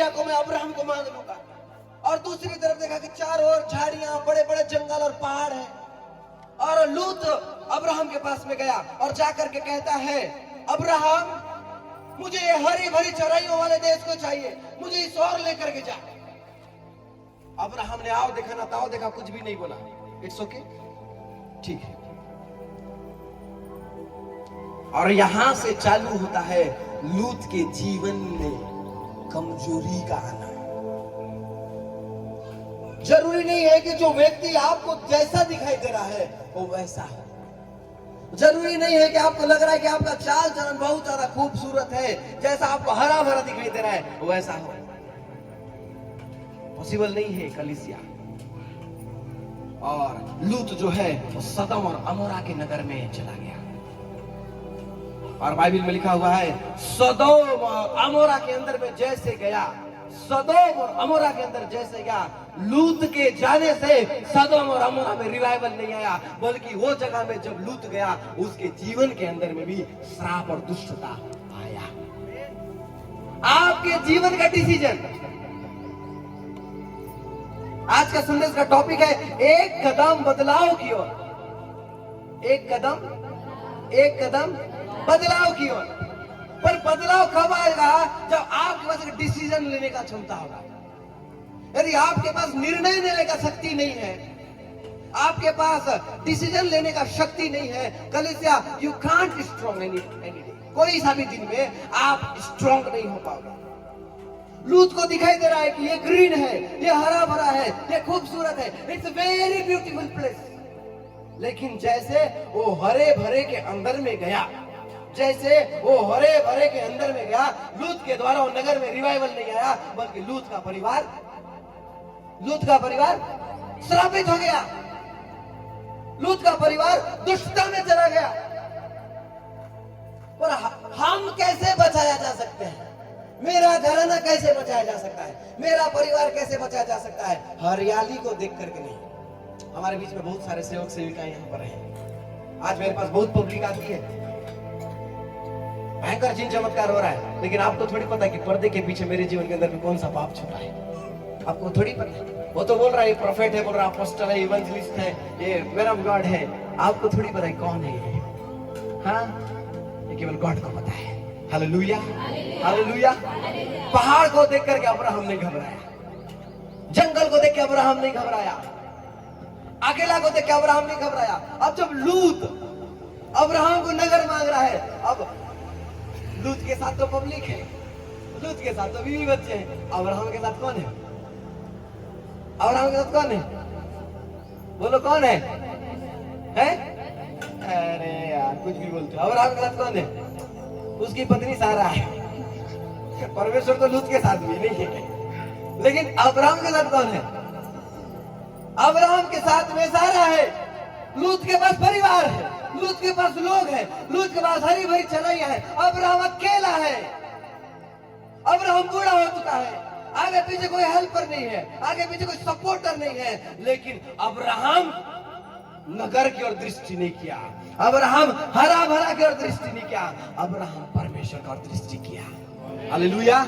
Area को मैं Abraham को मांग लूंगा। और दूसरी तरफ देखा कि चारों ओर झाड़ियां, बड़े बड़े जंगल और पहाड़ है। और लूत अब्राहम के पास में गया और जाकर के कहता है, अब्राहम मुझे ये हरी भरी चराइयों वाले देश को चाहिए, मुझे इस और लेकर के जा। अब्राहम ने आओ देखा ना ताओ देखा, कुछ भी नहीं बोला। इट्स ओके, ठीक है। और यहां से चालू होता है लूत के जीवन में कमजोरी का आना। जरूरी नहीं है कि जो व्यक्ति आपको जैसा दिखाई दे रहा है वो वैसा है। जरूरी नहीं है कि आपको लग रहा है कि आपका चाल चलन बहुत ज्यादा खूबसूरत है, जैसा आपको हरा भरा दिखाई दे रहा है वो वैसा हो। पॉसिबल नहीं है कलीसिया। और लूत जो है वो सदम और अमोरा के नगर में चला गया। और बाइबल में लिखा हुआ है, सदोम और अमोरा के अंदर में जैसे गया, सदोम और अमोरा के अंदर जैसे गया, लूत के जाने से सदोम और अमोरा में रिवाइवल नहीं आया, बल्कि वो जगह में जब लूत गया उसके जीवन के अंदर में भी श्राप और दुष्टता आया। आपके जीवन का डिसीजन। आज का संदेश का टॉपिक है एक कदम बदलाव की ओर। एक कदम बदलाव की ओर। पर बदलाव कब आएगा? जब आपके पास एक डिसीजन लेने का क्षमता होगा। यदि आपके पास निर्णय लेने का शक्ति नहीं है, आपके पास डिसीजन लेने का शक्ति नहीं है, कलीसिया you can't strong any day. कोई सा भी दिन में आप स्ट्रॉन्ग नहीं हो पाओगे। लूत को दिखाई दे रहा है कि ये ग्रीन है, ये हरा भरा है, ये खूबसूरत है, इट्स वेरी ब्यूटीफुल प्लेस। लेकिन जैसे वो हरे भरे के अंदर में गया, जैसे वो हरे भरे के अंदर में गया, लूत के द्वारा वो नगर में रिवाइवल नहीं आया, बल्कि लूत का परिवार श्रापित हो गया। लूत का परिवार दुष्टता में चला गया। और हम कैसे बचाया जा सकते हैं? मेरा घराना कैसे बचाया जा सकता है? मेरा परिवार कैसे बचाया जा सकता है? हरियाली को देख करके नहीं। हमारे बीच में बहुत सारे सेवक सेविकाएं यहाँ पर हैं। आज मेरे पास बहुत पब्लिक आती है, भयंकर चीज चमत्कार हो रहा है, लेकिन आपको थोड़ी पता है कि पर्दे के पीछे मेरे जीवन के अंदर में कौन सा पाप छुपा है। आपको थोड़ी पता है। वो तो बोल रहा है प्रोफेट है, बोल रहा है अपोस्टल है, इवेंजलिस्ट है, ये मैन ऑफ गॉड है। आपको थोड़ी पता है कौन है ये। हाँ, ये केवल गॉड को पता है। Hallelujah, hallelujah. पहाड़ को देख करके अब्राहम नहीं घबराया, जंगल को देख के अब्राहम नहीं घबराया, अकेला को देख के अब्राहम नहीं घबराया। अब जब लूत अब्राहम को नगर मांग रहा है, अब लूत के साथ तो पब्लिक है, लूत के साथ तो बीवी बच्चे हैं, अब्राहम के साथ कौन है? अब्राहम के साथ कौन है? बोलो कौन है? हैं? अरे यार कुछ भी बोलते हो। अब्राहम के साथ कौन है? उसकी पत्नी सारा है। परमेश्वर तो लूत के साथ भी नहीं है, लेकिन अब्राहम के साथ कौन है? अब्राहम के साथ में सारा है। लूत के पास परिवार है, लूत के पास लोग हैं, लूत के पास हरी भरी चराइया है। अब्राहम अकेला है, अब्राहम बूढ़ा हो चुका है, आगे पीछे कोई हेल्पर नहीं है, आगे पीछे कोई सपोर्टर नहीं है। लेकिन अब्राहम नगर की ओर दृष्टि नहीं किया, अब्राहम हरा भरा की ओर दृष्टि नहीं किया, अब्राहम परमेश्वर की ओर दृष्टि किया। हालेलुया।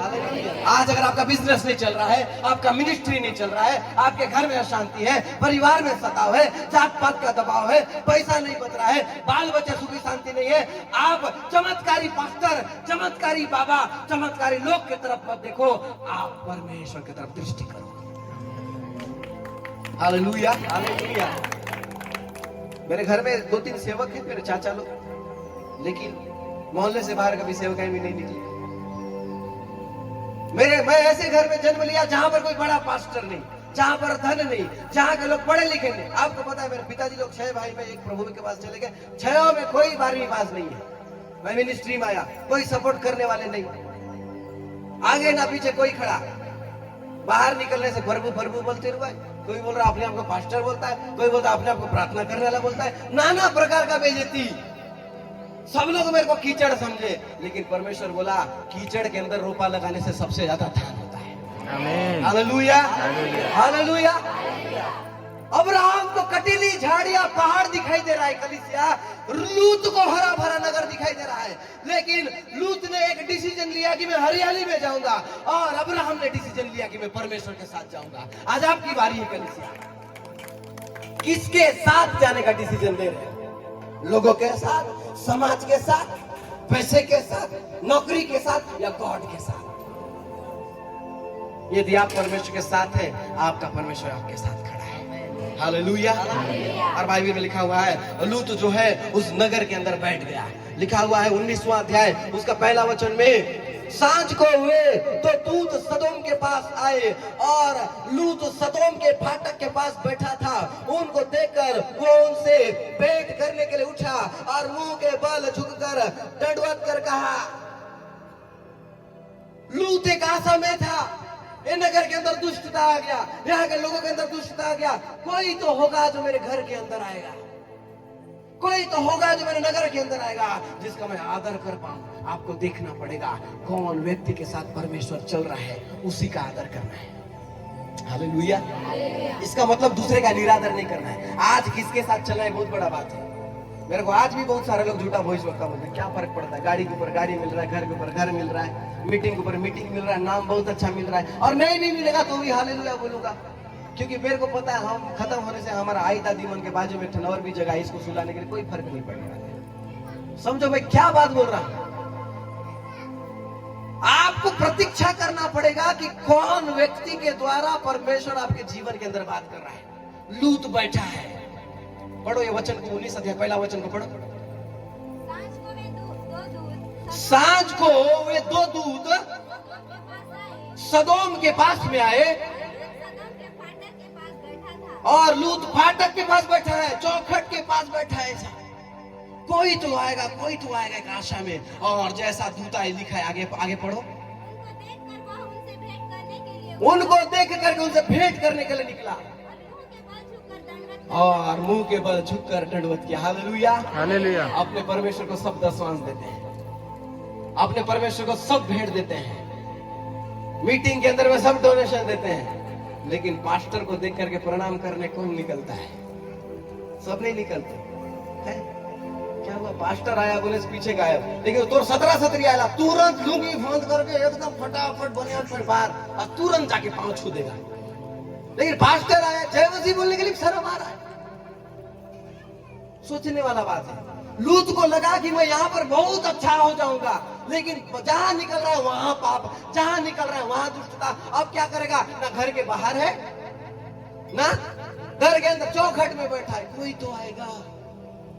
आज अगर आपका बिजनेस नहीं चल रहा है, आपका मिनिस्ट्री नहीं चल रहा है, आपके घर में अशांति है, परिवार में सताव है, जात पात का दबाव है, पैसा नहीं बच रहा है, बाल बच्चे सुखी शांति नहीं है, आप चमत्कारी पास्टर, चमत्कारी बाबा, चमत्कारी लोग की तरफ मत देखो, आप परमेश्वर की तरफ दृष्टि करो। Hallelujah, hallelujah. मेरे घर में 2-3 सेवक हैं, मेरे चाचा लोग, लेकिन मोहल्ले से बाहर कभी सेवकाएं भी नहीं निकली। मैं ऐसे घर में जन्म लिया जहां पर कोई बड़ा पास्टर नहीं, जहां पर धन नहीं, जहां के लोग पढ़े लिखे नहीं। आपको पता है मेरे पिताजी लोग 6 भाई में, एक प्रभु के पास चले गए, 6 में कोई 12वीं पास नहीं है। मैं मिनिस्ट्री में आया, कोई सपोर्ट करने वाले नहीं, आगे ना पीछे कोई खड़ा। बाहर निकलने से प्रभु प्रभु बोलते हुए, कोई बोल रहा अपने आप को पास्टर बोलता है, कोई बोलता अपने आप को प्रार्थना करने वाला बोलता है, नाना प्रकार का बेइज्जती। सब लोग मेरे को कीचड़ समझे, लेकिन परमेश्वर बोला कीचड़ के अंदर रोपा लगाने से सबसे ज्यादा धान होता है। आमीन, हालेलुया, हालेलुया। अब्राहम को कटीली झाड़ियां पहाड़ दिखाई दे रहा है कलीसिया, लूत को हरा भरा नगर दिखाई दे रहा है। लेकिन लूत ने एक डिसीजन लिया कि मैं हरियाली में जाऊंगा, और अब्राहम ने डिसीजन लिया कि मैं परमेश्वर के साथ जाऊंगा। आज आपकी बारी है कलीसिया, किसके साथ जाने का डिसीजन ले रहे हैं? लोगों के साथ, समाज के साथ, पैसे के साथ, नौकरी के साथ, या गॉड के साथ? यदि आप परमेश्वर के साथ हैं, आपका परमेश्वर आपके साथ खड़ा है। हालेलुया। और बाइबल में लिखा हुआ है लूत जो है उस नगर के अंदर बैठ गया। लिखा हुआ है 19वां अध्याय उसका पहला वचन में, सांझ को हुए तो दूत सदोम के पास आए, और लूत सदोम के फाटक के पास बैठा था। उनको देखकर वो उनसे भेंट करने के लिए उठा और मुंह के बल झुककर दंडवत कर कहा। लूत एक आशा में था, ये नगर के अंदर दुष्टता आ गया, यहाँ के लोगों के अंदर दुष्टता आ गया, कोई तो होगा जो मेरे घर के अंदर आएगा, कोई तो होगा जो मेरे नगर के अंदर आएगा, जिसका मैं आदर कर पाऊं। आपको देखना पड़ेगा कौन व्यक्ति के साथ परमेश्वर चल रहा है, उसी का आदर करना है। हालेलुया। इसका मतलब दूसरे का निरादर नहीं करना है। आज किसके साथ चलना है बहुत बड़ा बात है। मेरे को आज भी बहुत सारे लोग झूठा भविष्यवक्ता बोलते हैं, क्या फर्क पड़ता है, गाड़ी के ऊपर गाड़ी मिल रहा है, घर के ऊपर घर मिल रहा है, मीटिंग के ऊपर मीटिंग मिल रहा है, नाम बहुत अच्छा मिल रहा है, और नहीं भी मिलेगा तो भी हालेलुया बोलूंगा, क्योंकि मेरे को पता है हम खत्म होने से हमारा आई दादी मन के बाजू में ठनौर भी जगह, इसको सुलाने के लिए कोई फर्क नहीं पड़ेगा। समझो भाई क्या बात बोल रहा हूं। आपको प्रतीक्षा करना पड़ेगा कि कौन व्यक्ति के द्वारा परमेश्वर आपके जीवन के अंदर बात कर रहा है। लूत बैठा है, पढ़ो ये वचन को, 19 अध्याय पहला वचन को पढ़ो। सांझ को वे दो दूत सदोम के पास में आए, और लूत फाटक के पास बैठा है, चौखट के पास बैठा है। कोई तो आएगा, कोई तो आएगा एक आशा में, और जैसा दूता लिखा है, आगे आगे पढ़ो। उनको देख करके उनसे भेंट करने के लिए निकला, और मुंह के बल झुककर दंडवत किया। Hallelujah, hallelujah. अपने परमेश्वर को सब दशवांश देते हैं, अपने परमेश्वर को सब भेंट देते हैं, मीटिंग के अंदर में सब डोनेशन देते हैं, लेकिन पास्टर को देख करके प्रणाम करने कौन निकलता है? सब नहीं निकलते है? क्या हुआ, पास्टर आया बोले पीछे गायब, लेकिन तो 17 आया, तुरंत लुंगी बंद करके एकदम फटाफट बनियान पर बाहर, और तुरंत जाके पांव छू देगा। लेकिन पास्टर आया जय मसीह बोलने के लिए शर्म आ रहा है। सोचने वाला बात है। लूत को लगा कि मैं यहाँ पर बहुत अच्छा हो जाऊंगा, लेकिन जहां निकल रहा है वहां पाप, जहां निकल रहा है वहां दुष्टता। अब क्या करेगा, ना घर के बाहर है ना घर के अंदर, चौखट में बैठा है। कोई तो आएगा,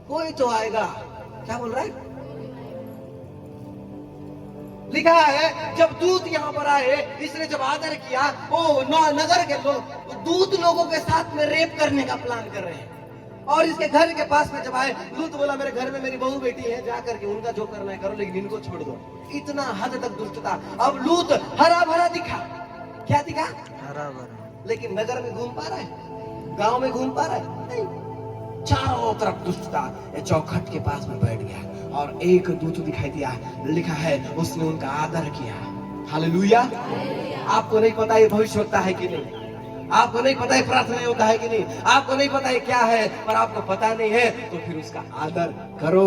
कोई तो आएगा। क्या बोल रहा है? लिखा है जब दूत यहाँ पर आए, इसने जब आदर किया, ओ नगर के लोग दूत लोगों के साथ में रेप करने का प्लान कर रहे हैं, और इसके घर के पास में जब आए, लूत बोला मेरे घर में मेरी बहू बेटी है, जा करके उनका जो करना है करो, लेकिन इनको छोड़ दो। इतना हद तक दुष्टता। अब लूत हरा भरा दिखा, क्या दिखा? हरा भरा। लेकिन नगर में घूम पा रहा है, गांव में घूम पा रहा है? नहीं। चारों तरफ दुष्टता। ये चौखट के पास में बैठ गया, और एक दूत दिखाई दिया, लिखा है उसने उनका आदर किया। हालेलुया। आपको नहीं पता ये भविष्यवक्ता है कि नहीं, आपको नहीं पता है प्रार्थना योद्धा है कि नहीं, आपको नहीं पता है क्या है, पर आपको पता नहीं है तो फिर उसका आदर करो,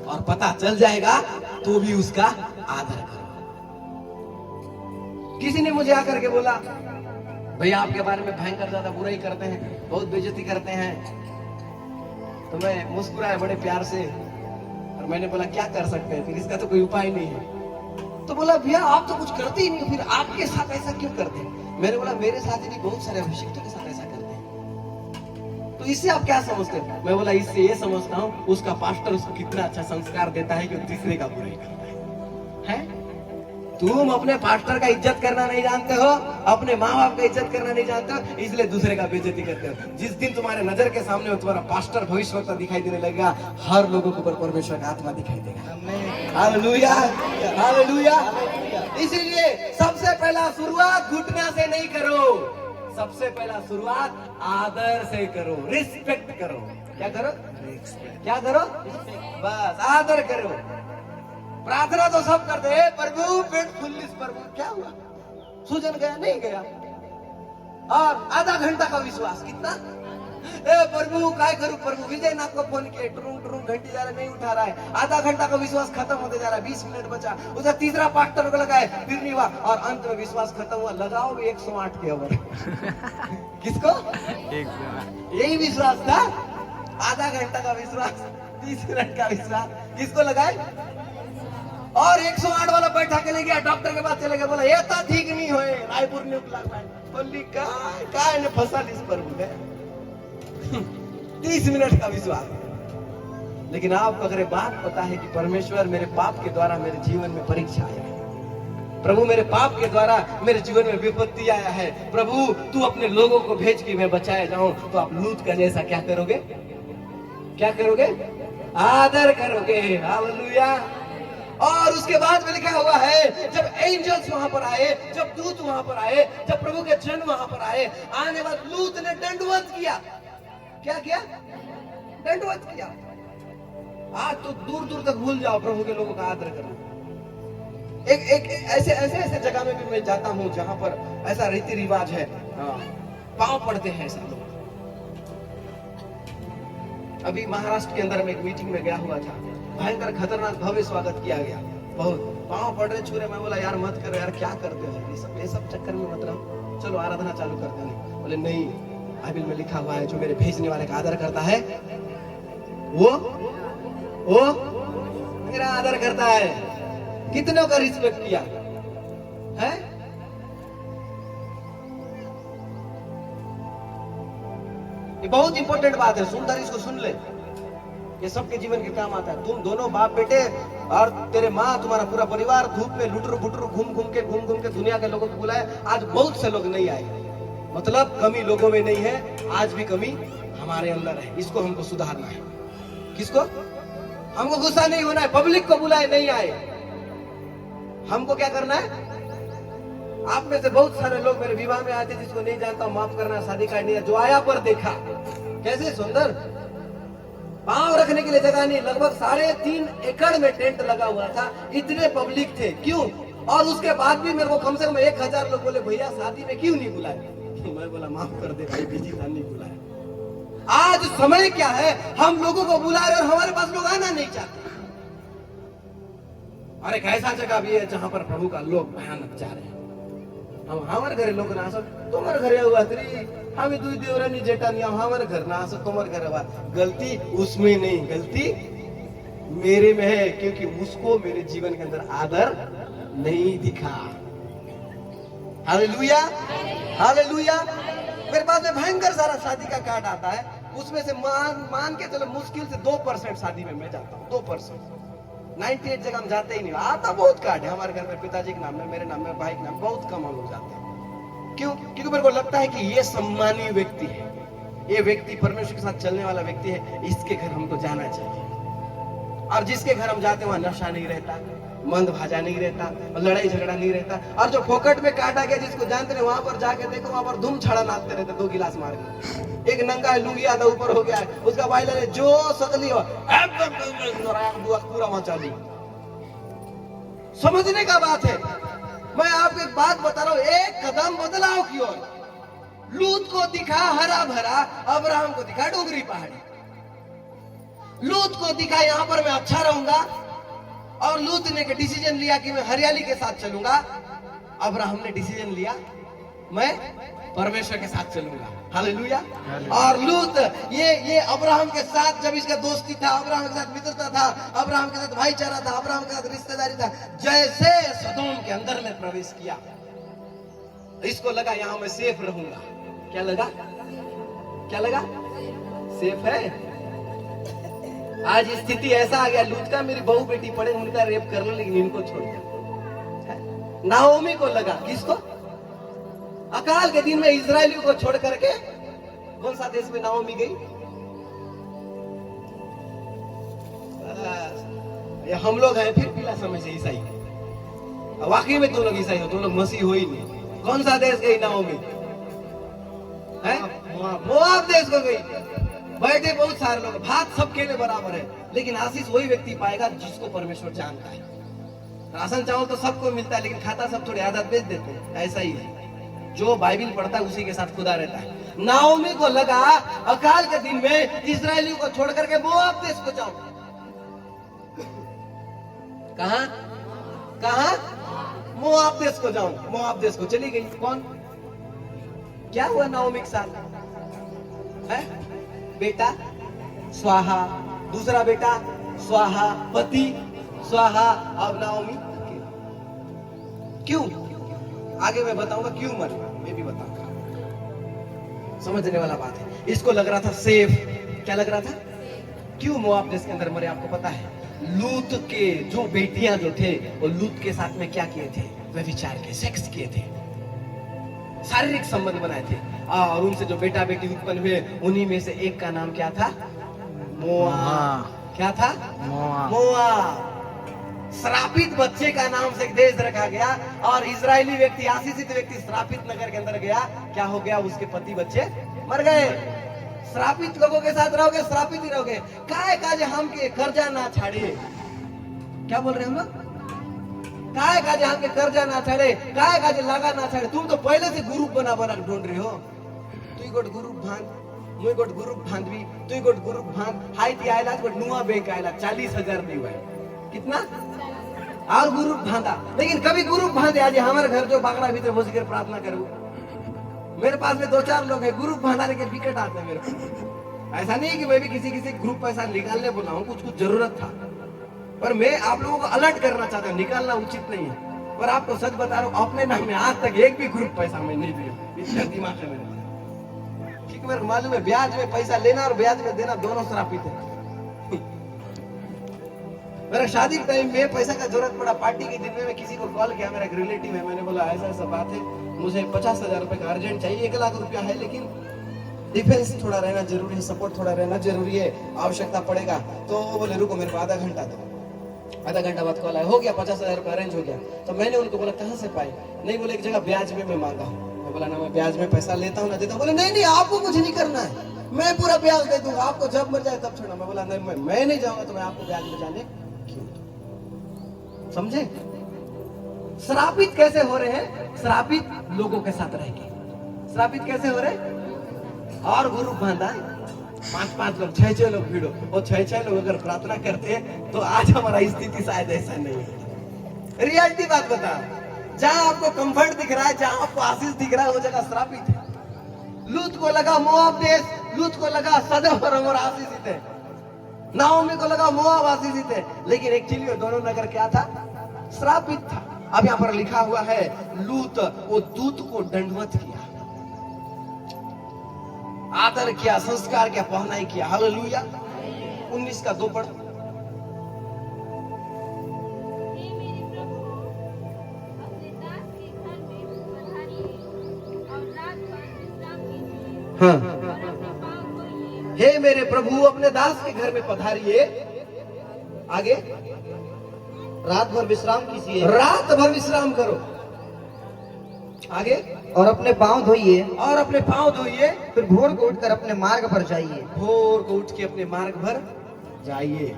और पता चल जाएगा तो भी उसका आदर करो। किसी ने मुझे आकर के बोला भैया आपके बारे में भयंकर ज्यादा बुराई करते हैं, बहुत बेइज्जती करते हैं। तो मैं मुस्कुराया बड़े प्यार से, और मैंने बोला क्या कर सकते हैं, फिर इसका तो कोई उपाय नहीं है। तो बोला भैया आप तो कुछ करते ही नहीं, फिर आपके साथ ऐसा क्यों करते हैं? मैंने बोला मेरे साथ ही नहीं, बहुत सारे अभिषिक्तों के साथ ऐसा करते हैं। तो इससे आप क्या समझते हैं? मैं बोला इससे ये समझता हूँ उसका पास्टर उसको कितना अच्छा संस्कार देता है कि वो तीसरे का बुराई करता है। तुम अपने पास्टर का इज्जत करना नहीं जानते हो, अपने माँ बाप का इज्जत करना नहीं जानते हो, इसलिए दूसरे का बेइज्जती करते हो। जिस दिन तुम्हारे नजर के सामने हो तुम्हारा पास्टर भविष्यवक्ता दिखाई देने लगेगा, हर लोगों के ऊपर परमेश्वर का आत्मा दिखाई देगा। Hallelujah, hallelujah. इसीलिए सबसे पहला शुरुआत घुटना से नहीं करो, सबसे पहला शुरुआत आदर से करो, रिस्पेक्ट करो। क्या करो? क्या करो? बस आदर करो। प्रार्थना तो सब करते हैं, प्रभु पेट खुल्लिस प्रभु, क्या हुआ? सूजन गया नहीं गया? और आधा घंटा का विश्वास, कितना? ए प्रभु काय करूं प्रभु, विजय नाथ को फोन किए, टुरुंग टुरुंग घंटी जा रहा नहीं उठा रहा है, आधा घंटा का विश्वास खत्म होते जा रहा है, 20 मिनट बचा, उसका तीसरा पास्टर को लगाए फिर नहीं हुआ, और अंत में विश्वास खत्म हुआ, लगाओ 108 के ओवर। किसको? यही विश्वास था, आधा घंटा का विश्वास, 30 मिनट का विश्वास, किसको लगाए? और 108 वाला बैठा के ले गया, डॉक्टर के पास चले गए, बोला ये तो ठीक नहीं होए, रायपुर ने बोली काय ने फंसा इस पर मुझे। 30 मिनट का विश्वास। लेकिन आपको अगर बात पता है कि परमेश्वर मेरे पाप के द्वारा मेरे जीवन में परीक्षा आया है, प्रभु मेरे पाप के द्वारा मेरे जीवन में विपत्ति आया है, प्रभु तू अपने लोगों को भेज के मैं बचाया जाऊं, तो आप लूत का जैसा क्या करोगे? क्या करोगे? आदर करोगे। हालेलुया। और उसके बाद में लिखा हुआ है, जब एंजल्स वहां पर आए, जब दूत वहां पर आए, जब प्रभु के जन वहां पर आए, आने बाद लूत ने दंडवत किया। क्या किया? दंडवत किया। आज तो दूर दूर तक भूल जाओ प्रभु के लोगों का आदर करना। एक ऐसे जगह में भी मैं जाता हूं जहां पर ऐसा रीति रिवाज है, पांव पड़ते हैं ऐसा लोग। अभी महाराष्ट्र के अंदर में एक मीटिंग में गया हुआ था, भयंकर खतरनाक भव्य स्वागत किया गया, बहुत पांव पड़ रहे छू रहे। मैं बोला यार मत करो यार, क्या करते हो ये सब चक्कर में, मतलब चलो आराधना चालू करते नहीं। बोले नहीं, बाइबल में लिखा हुआ है जो मेरे भेजने वाले का आदर करता है वो मेरा आदर करता है। कितनों का रिस्पेक्ट किया है? ये बहुत इंपॉर्टेंट बात है, सुंदर इसको सुन ले, ये सबके जीवन के काम आता है। तुम दोनों बाप बेटे और तेरे माँ, तुम्हारा पूरा परिवार धूप में लुटर बुटर घूम घूम के दुनिया के लोगों को बुलाए, आज बहुत से लोग नहीं आए, मतलब कमी लोगों में नहीं है, आज भी कमी हमारे अंदर है, इसको हमको सुधारना है। किसको? हमको गुस्सा नहीं होना है, पब्लिक को बुलाए नहीं आए, हमको क्या करना है? आप में से बहुत सारे लोग मेरे विवाह में आते, जिसको नहीं जानता माफ करना, शादी कार्ड नहीं, जो आया पर देखा कैसे सुंदर, पांव रखने के लिए जगह नहीं, लगभग 3.5 एकड़ में टेंट लगा हुआ था, इतने पब्लिक थे, क्यों? और उसके बाद भी मेरे को कम से कम 1000 लोग बोले भैया शादी में क्यों नहीं बुलाए? मैं बोला माफ कर दे भाई, बिजी था नहीं बुलाया। आज समय क्या है, हम लोगों को बुला रहे और हमारे पास लोग आना नहीं चाहते। और एक ऐसा जगह भी है जहां पर प्रभु का लोग भयानक जा रहे हैं। हम हमारे घरे लोग ना आसो, तुम्हारे घरे हुआ तरी हमें दुई देवरानी जेठा नहीं, हमारे घर ना आसो, तुम्हारे घर हुआ। गलती उसमें नहीं, गलती मेरे में है, क्योंकि उसको मेरे जीवन के अंदर आदर नहीं दिखा। Hallelujah, hallelujah. मेरे पास में भयंकर सारा शादी का कार्ड आता है, उसमें से मान के चलो मुश्किल से 2% शादी में मैं जाता हूँ, 2%। 98 जगह हम जाते ही नहीं। आता बहुत कार्ड है हमारे घर में, पिताजी के नाम में, मेरे नाम में, भाई के नाम, बहुत कम हम लोग जाते हैं। क्यों? क्योंकि मेरे को लगता है कि ये सम्मानीय व्यक्ति है, ये व्यक्ति परमेश्वर के साथ चलने वाला व्यक्ति है, इसके घर हमको जाना चाहिए। और जिसके घर हम जाते हैं वहां नशा नहीं रहता, मंद भाजा नहीं रहता, लड़ाई झगड़ा नहीं रहता। और जो फोकट में काटा गया, जिसको जानते नहीं, वहां पर जाके देखो, वहां पर धूम छड़ा नाचते रहते, 2 गिलास मार के। एक नंगा है, लुंगी आधा ऊपर हो गया है, उसका वाइलर है, जो सकली हो पूरा वहां चालू। समझने का बात है। मैं आपको एक बात बता रहा हूं, एक कदम बदलाव की ओर। लूत को दिखा हरा भरा, अब्राहम को दिखा डोंगरी पहाड़ी। लूत को दिखा यहां पर मैं अच्छा रहूंगा, और लूत ने डिसीजन लिया कि मैं हरियाली के साथ चलूंगा। अब्राहम ने डिसीजन लिया मैं परमेश्वर के साथ चलूंगा। हालेलुया। और लूत ये अब्राहम के साथ, जब इसका दोस्ती था, अब्राहम के साथ मित्रता था, अब्राहम के साथ भाईचारा था, अब्राहम के साथ रिश्तेदारी था, जैसे सदोम के अंदर में प्रवेश किया, इसको लगा यहां मैं सेफ रहूंगा। क्या लगा? क्या लगा? सेफ है। आज स्थिति ऐसा आ गया, लूत का मेरी बहू बेटी पड़े, उनका रेप कर लो, लेकिन इनको छोड़ दिया। नाओमी को लगा, किसको? अकाल के दिन में इजरायलियों को छोड़ करके कौन सा देश में नाओमी गई? हम लोग हैं फिर पीला समय से ईसाई, वाकई में तुम लोग ईसाई हो, तुम लोग मसीह हो ही नहीं। कौन सा देश गई नाओमी? मोआब देश को गई। बैठे बहुत सारे लोग, भात सबके लिए बराबर है, लेकिन आशीष वही व्यक्ति पाएगा जिसको परमेश्वर जानता है। राशन चावल तो सबको मिलता है, लेकिन खाता सब थोड़ी आदत बेच देते हैं, ऐसा ही है। जो बाइबिल पढ़ता है उसी के साथ खुदा रहता है। नाओमी को लगा अकाल के दिन में इस्राएलियों को छोड़ करके मोआब देश को जाऊं। कहां कहां? मोआब देश को जाऊं। मोआब देश को चली गई। कौन? क्या हुआ नाओमी के साथ? है बेटा स्वाहा, दूसरा बेटा स्वाहा, पति स्वाहा, अब नाओमी क्यों? आगे मैं बताऊंगा क्यों मर, मैं भी बताऊंगा। समझने वाला बात है। इसको लग रहा था सेफ। क्या लग रहा था? क्यों मोआब देश के अंदर मरे आपको पता है? लूत के जो बेटियां जो थे वो लूत के साथ में क्या किए थे? व्यभिचार के, सेक्स किए थे, शारीरिक संबंध बनाए थे। और उनसे जो बेटा बेटी उत्पन्न हुए उन्हीं में से एक का नाम क्या था? मोआब। क्या था? मोआब। श्रापित बच्चे का नाम से एक देश रखा गया और इजरायली व्यक्ति, आशीषित व्यक्ति श्रापित नगर के अंदर गया। क्या हो गया? उसके पति बच्चे मर गए। श्रापित लोगों के साथ रहोगे, श्रापित ही रहोगे। काय काजे हम के कर्जा ना छाड़िए। क्या बोल रहे हैं हम लोग? काय काजे हम के कर्जा ना छाड़े, काय काजे लगा ना छाड़े। तुम तो पहले से ग्रुप बना बना ढूंढ रहे हो। तू गोट ग्रुप भांग, मुई गोट ग्रुप भांगवी, तू गोट ग्रुप भांग। हाई थी आयला गोट नुआ बैंक आयला 40,000 दी हुआ। कितना? और ग्रुप भांगा। लेकिन कभी ग्रुप भांगे आज हमारे घर जो बागड़ा भीतर घुस कर प्रार्थना करूं। मेरे पास में 2-4 लोग हैं, ग्रुप भांगाने के विकेट आते हैं मेरे पास। ऐसा नहीं कि मैं भी किसी ग्रुप पैसा निकालने बोला हूं, कुछ जरूरत था। पर मैं आप लोगों को अलर्ट करना चाहता हूं, निकालना उचित नहीं है। पर आपको सच बता रहा हूं, अपने नाम में आज तक एक भी ग्रुप पैसा मैं नहीं दिया। इतना दिमाग है मेरे पास। क्योंकि मेरे मालूम है ब्याज में पैसा लेना और ब्याज में देना दोनों श्रापित है। मेरा शादी के टाइम में पैसा का जरूरत पड़ा। पार्टी के दिन में मैं किसी को कॉल किया, मेरा एक रिलेटिव है। मैंने बोला ऐसा ऐसा बात है, मुझे 50,000 रुपए का अर्जेंट चाहिए। 1 लाख रुपया है, लेकिन डिफेंस थोड़ा रहना जरूरी है, सपोर्ट थोड़ा रहना जरूरी है, आवश्यकता पड़ेगा। तो वो बोले रुको मेरे को आधा घंटा दो। आधा घंटा बाद कॉल आया, हो गया 50,000 रुपया अरेंज हो गया। तो मैंने उनको बोला कहाँ से पाए? नहीं, बोले एक जगह ब्याज में मैं मांगा हूँ। मैं बोला ना मैं ब्याज में पैसा लेता हूँ ना देता हूँ। बोले नहीं आपको कुछ नहीं करना है, मैं पूरा ब्याज दे दूंगा, आपको जब मर जाए तब छोड़ना। मैं बोला नहीं मैं नहीं जाऊंगा, तो मैं आपको ब्याज में जाने क्यों? समझे? श्रापित कैसे हो रहे हैं? श्रापित लोगों के साथ रहेंगे। श्रापित कैसे हो रहे? और ग्रुप बांधा, 5-5 लोग, 6-6 लोग भिड़ो। वो 6-6 लोग अगर प्रार्थना करते तो आज हमारा स्थिति शायद ऐसा नहीं है। रियलिटी बात बता, जहां आपको कंफर्ट दिख रहा है, जहां आपको आशीष दिख रहा है, वो जगह श्रापित है। लूत को लगा मोआब देश, लूत को लगा सदोम और आशीषित है। नाओमी को लगा मोआब आशीषित है। लेकिन एक्चुअली दोनों नगर क्या था? श्रापित था। अब यहाँ पर लिखा हुआ है लूत वो दूत को दंडवत किया, आदर किया, संस्कार किया, पहनाई किया। हालेलुया। 19 का 2 पढ़। हाँ, हे मेरे प्रभु अपने दास के घर में पधारिए। आगे रात भर विश्राम कीजिए, रात भर विश्राम करो। आगे और अपने पांव धोइए, और अपने पांव धोइए। फिर भोर को उठकर अपने मार्ग पर जाइए। भोर को उठ के अपने मार्ग पर जाइए।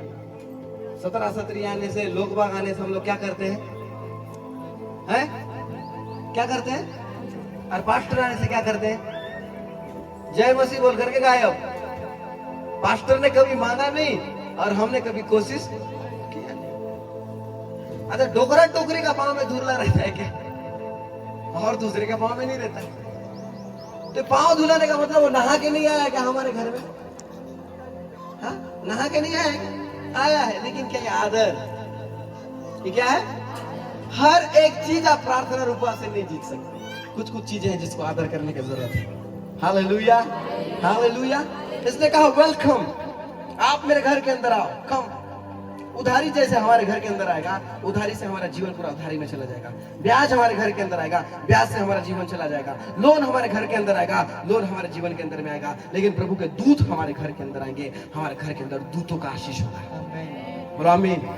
17 आने से, लोग बाग आने से हम लोग क्या करते हैं? हैं? क्या करते हैं? और पास्टर आने से क्या करते हैं? जय मसीह बोल करके गायब। पास्टर ने कभी मांगा नहीं और हमने कभी कोशिश किया नहीं। अच्छा, डोकरा टोकरी का पांव में धुला रहता है क्या? और दूसरे के पांव में नहीं रहता है। तो पांव धुलाने का मतलब वो नहा के नहीं आया क्या हमारे घर में? हाँ, नहा के नहीं आया क्या? आया है, लेकिन क्या ये आदर? ये क्या है? हर एक चीज आप प्रार्थना रूपा से नहीं जीत सकते। कुछ कुछ चीजें हैं जिसको आदर करने की जरूरत है। Hallelujah, hallelujah. इसने कहा वेलकम, आप मेरे घर के अंदर आओ, कम। उधारी जैसे हमारे घर के अंदर आएगा, उधारी से हमारा जीवन पूरा उधारी में चला जाएगा। ब्याज हमारे घर के अंदर आएगा, ब्याज से हमारा जीवन चला जाएगा। लोन हमारे घर के अंदर आएगा, लोन हमारे जीवन के अंदर में आएगा। लेकिन प्रभु के दूत हमारे घर के अंदर आएंगे, हमारे घर के अंदर दूतों का आशीष होगा। बोलो आमीन,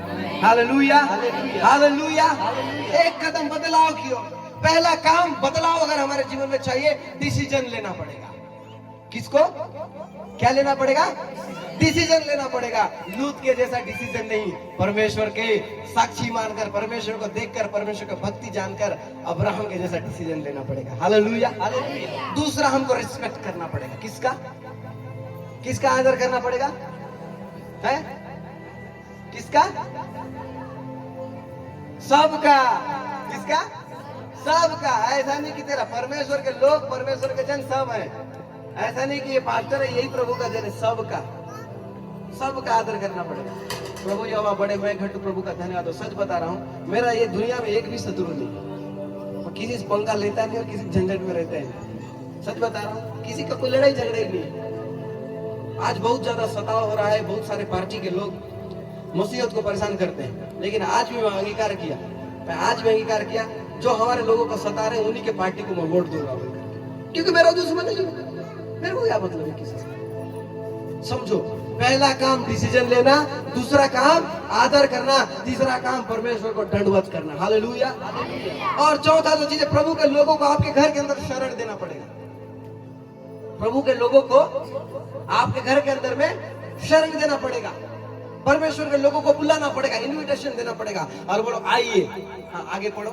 हालेलुया, हालेलुया। एक कदम बदलाव की ओर। पहला काम बदलाव अगर हमारे जीवन में चाहिए, डिसीजन लेना पड़ेगा। किसको क्या लेना पड़ेगा? डिसीजन लेना पड़ेगा। लूत के जैसा डिसीजन नहीं, परमेश्वर के साक्षी मानकर, परमेश्वर को देखकर, परमेश्वर को भक्ति जानकर अब्राहम के जैसा डिसीजन लेना पड़ेगा। हालेलुया। दूसरा, हमको रिस्पेक्ट करना पड़ेगा। किसका? किसका आदर करना पड़ेगा? है? किसका? सबका। किसका? सबका। ऐसा नहीं कि तेरा परमेश्वर के लोग, परमेश्वर के जन सब है। ऐसा नहीं कि ये पास्टर है यही प्रभु का जन है। सबका, सबका आदर करना पड़ेगा। प्रभु यहोवा बड़े, मैं घटू प्रभु का धन्यवाद हो। सच बता रहा हूँ, मेरा ये दुनिया में एक भी शत्रु नहीं। और किसी से पंगा लेता नहीं और किसी झंझट में रहता है। सच बता रहा हूँ, किसी का कोई लड़ाई झगड़े नहीं। आज बहुत ज्यादा सताव हो रहा है, बहुत सारे पार्टी के लोग मुसीबत को परेशान करते हैं, लेकिन आज भी मैं अंगीकार किया, जो हमारे लोगों को सता रहे उन्हीं के पार्टी को मैं वोट दूंगा, क्योंकि मेरा दुश्मन नहीं है। मेरे को क्या मतलब है किसी से? समझो, पहला काम डिसीजन लेना, दूसरा काम आदर करना, तीसरा काम परमेश्वर को दंडवत करना। हालेलुया। और चौथा जो चीज है, प्रभु के लोगों को आपके घर के अंदर शरण देना पड़ेगा। प्रभु के लोगों को आपके घर के अंदर में शरण देना पड़ेगा। परमेश्वर के लोगों को बुलाना पड़ेगा, इनविटेशन देना पड़ेगा और बोलो आइए। हाँ, आगे पढ़ो।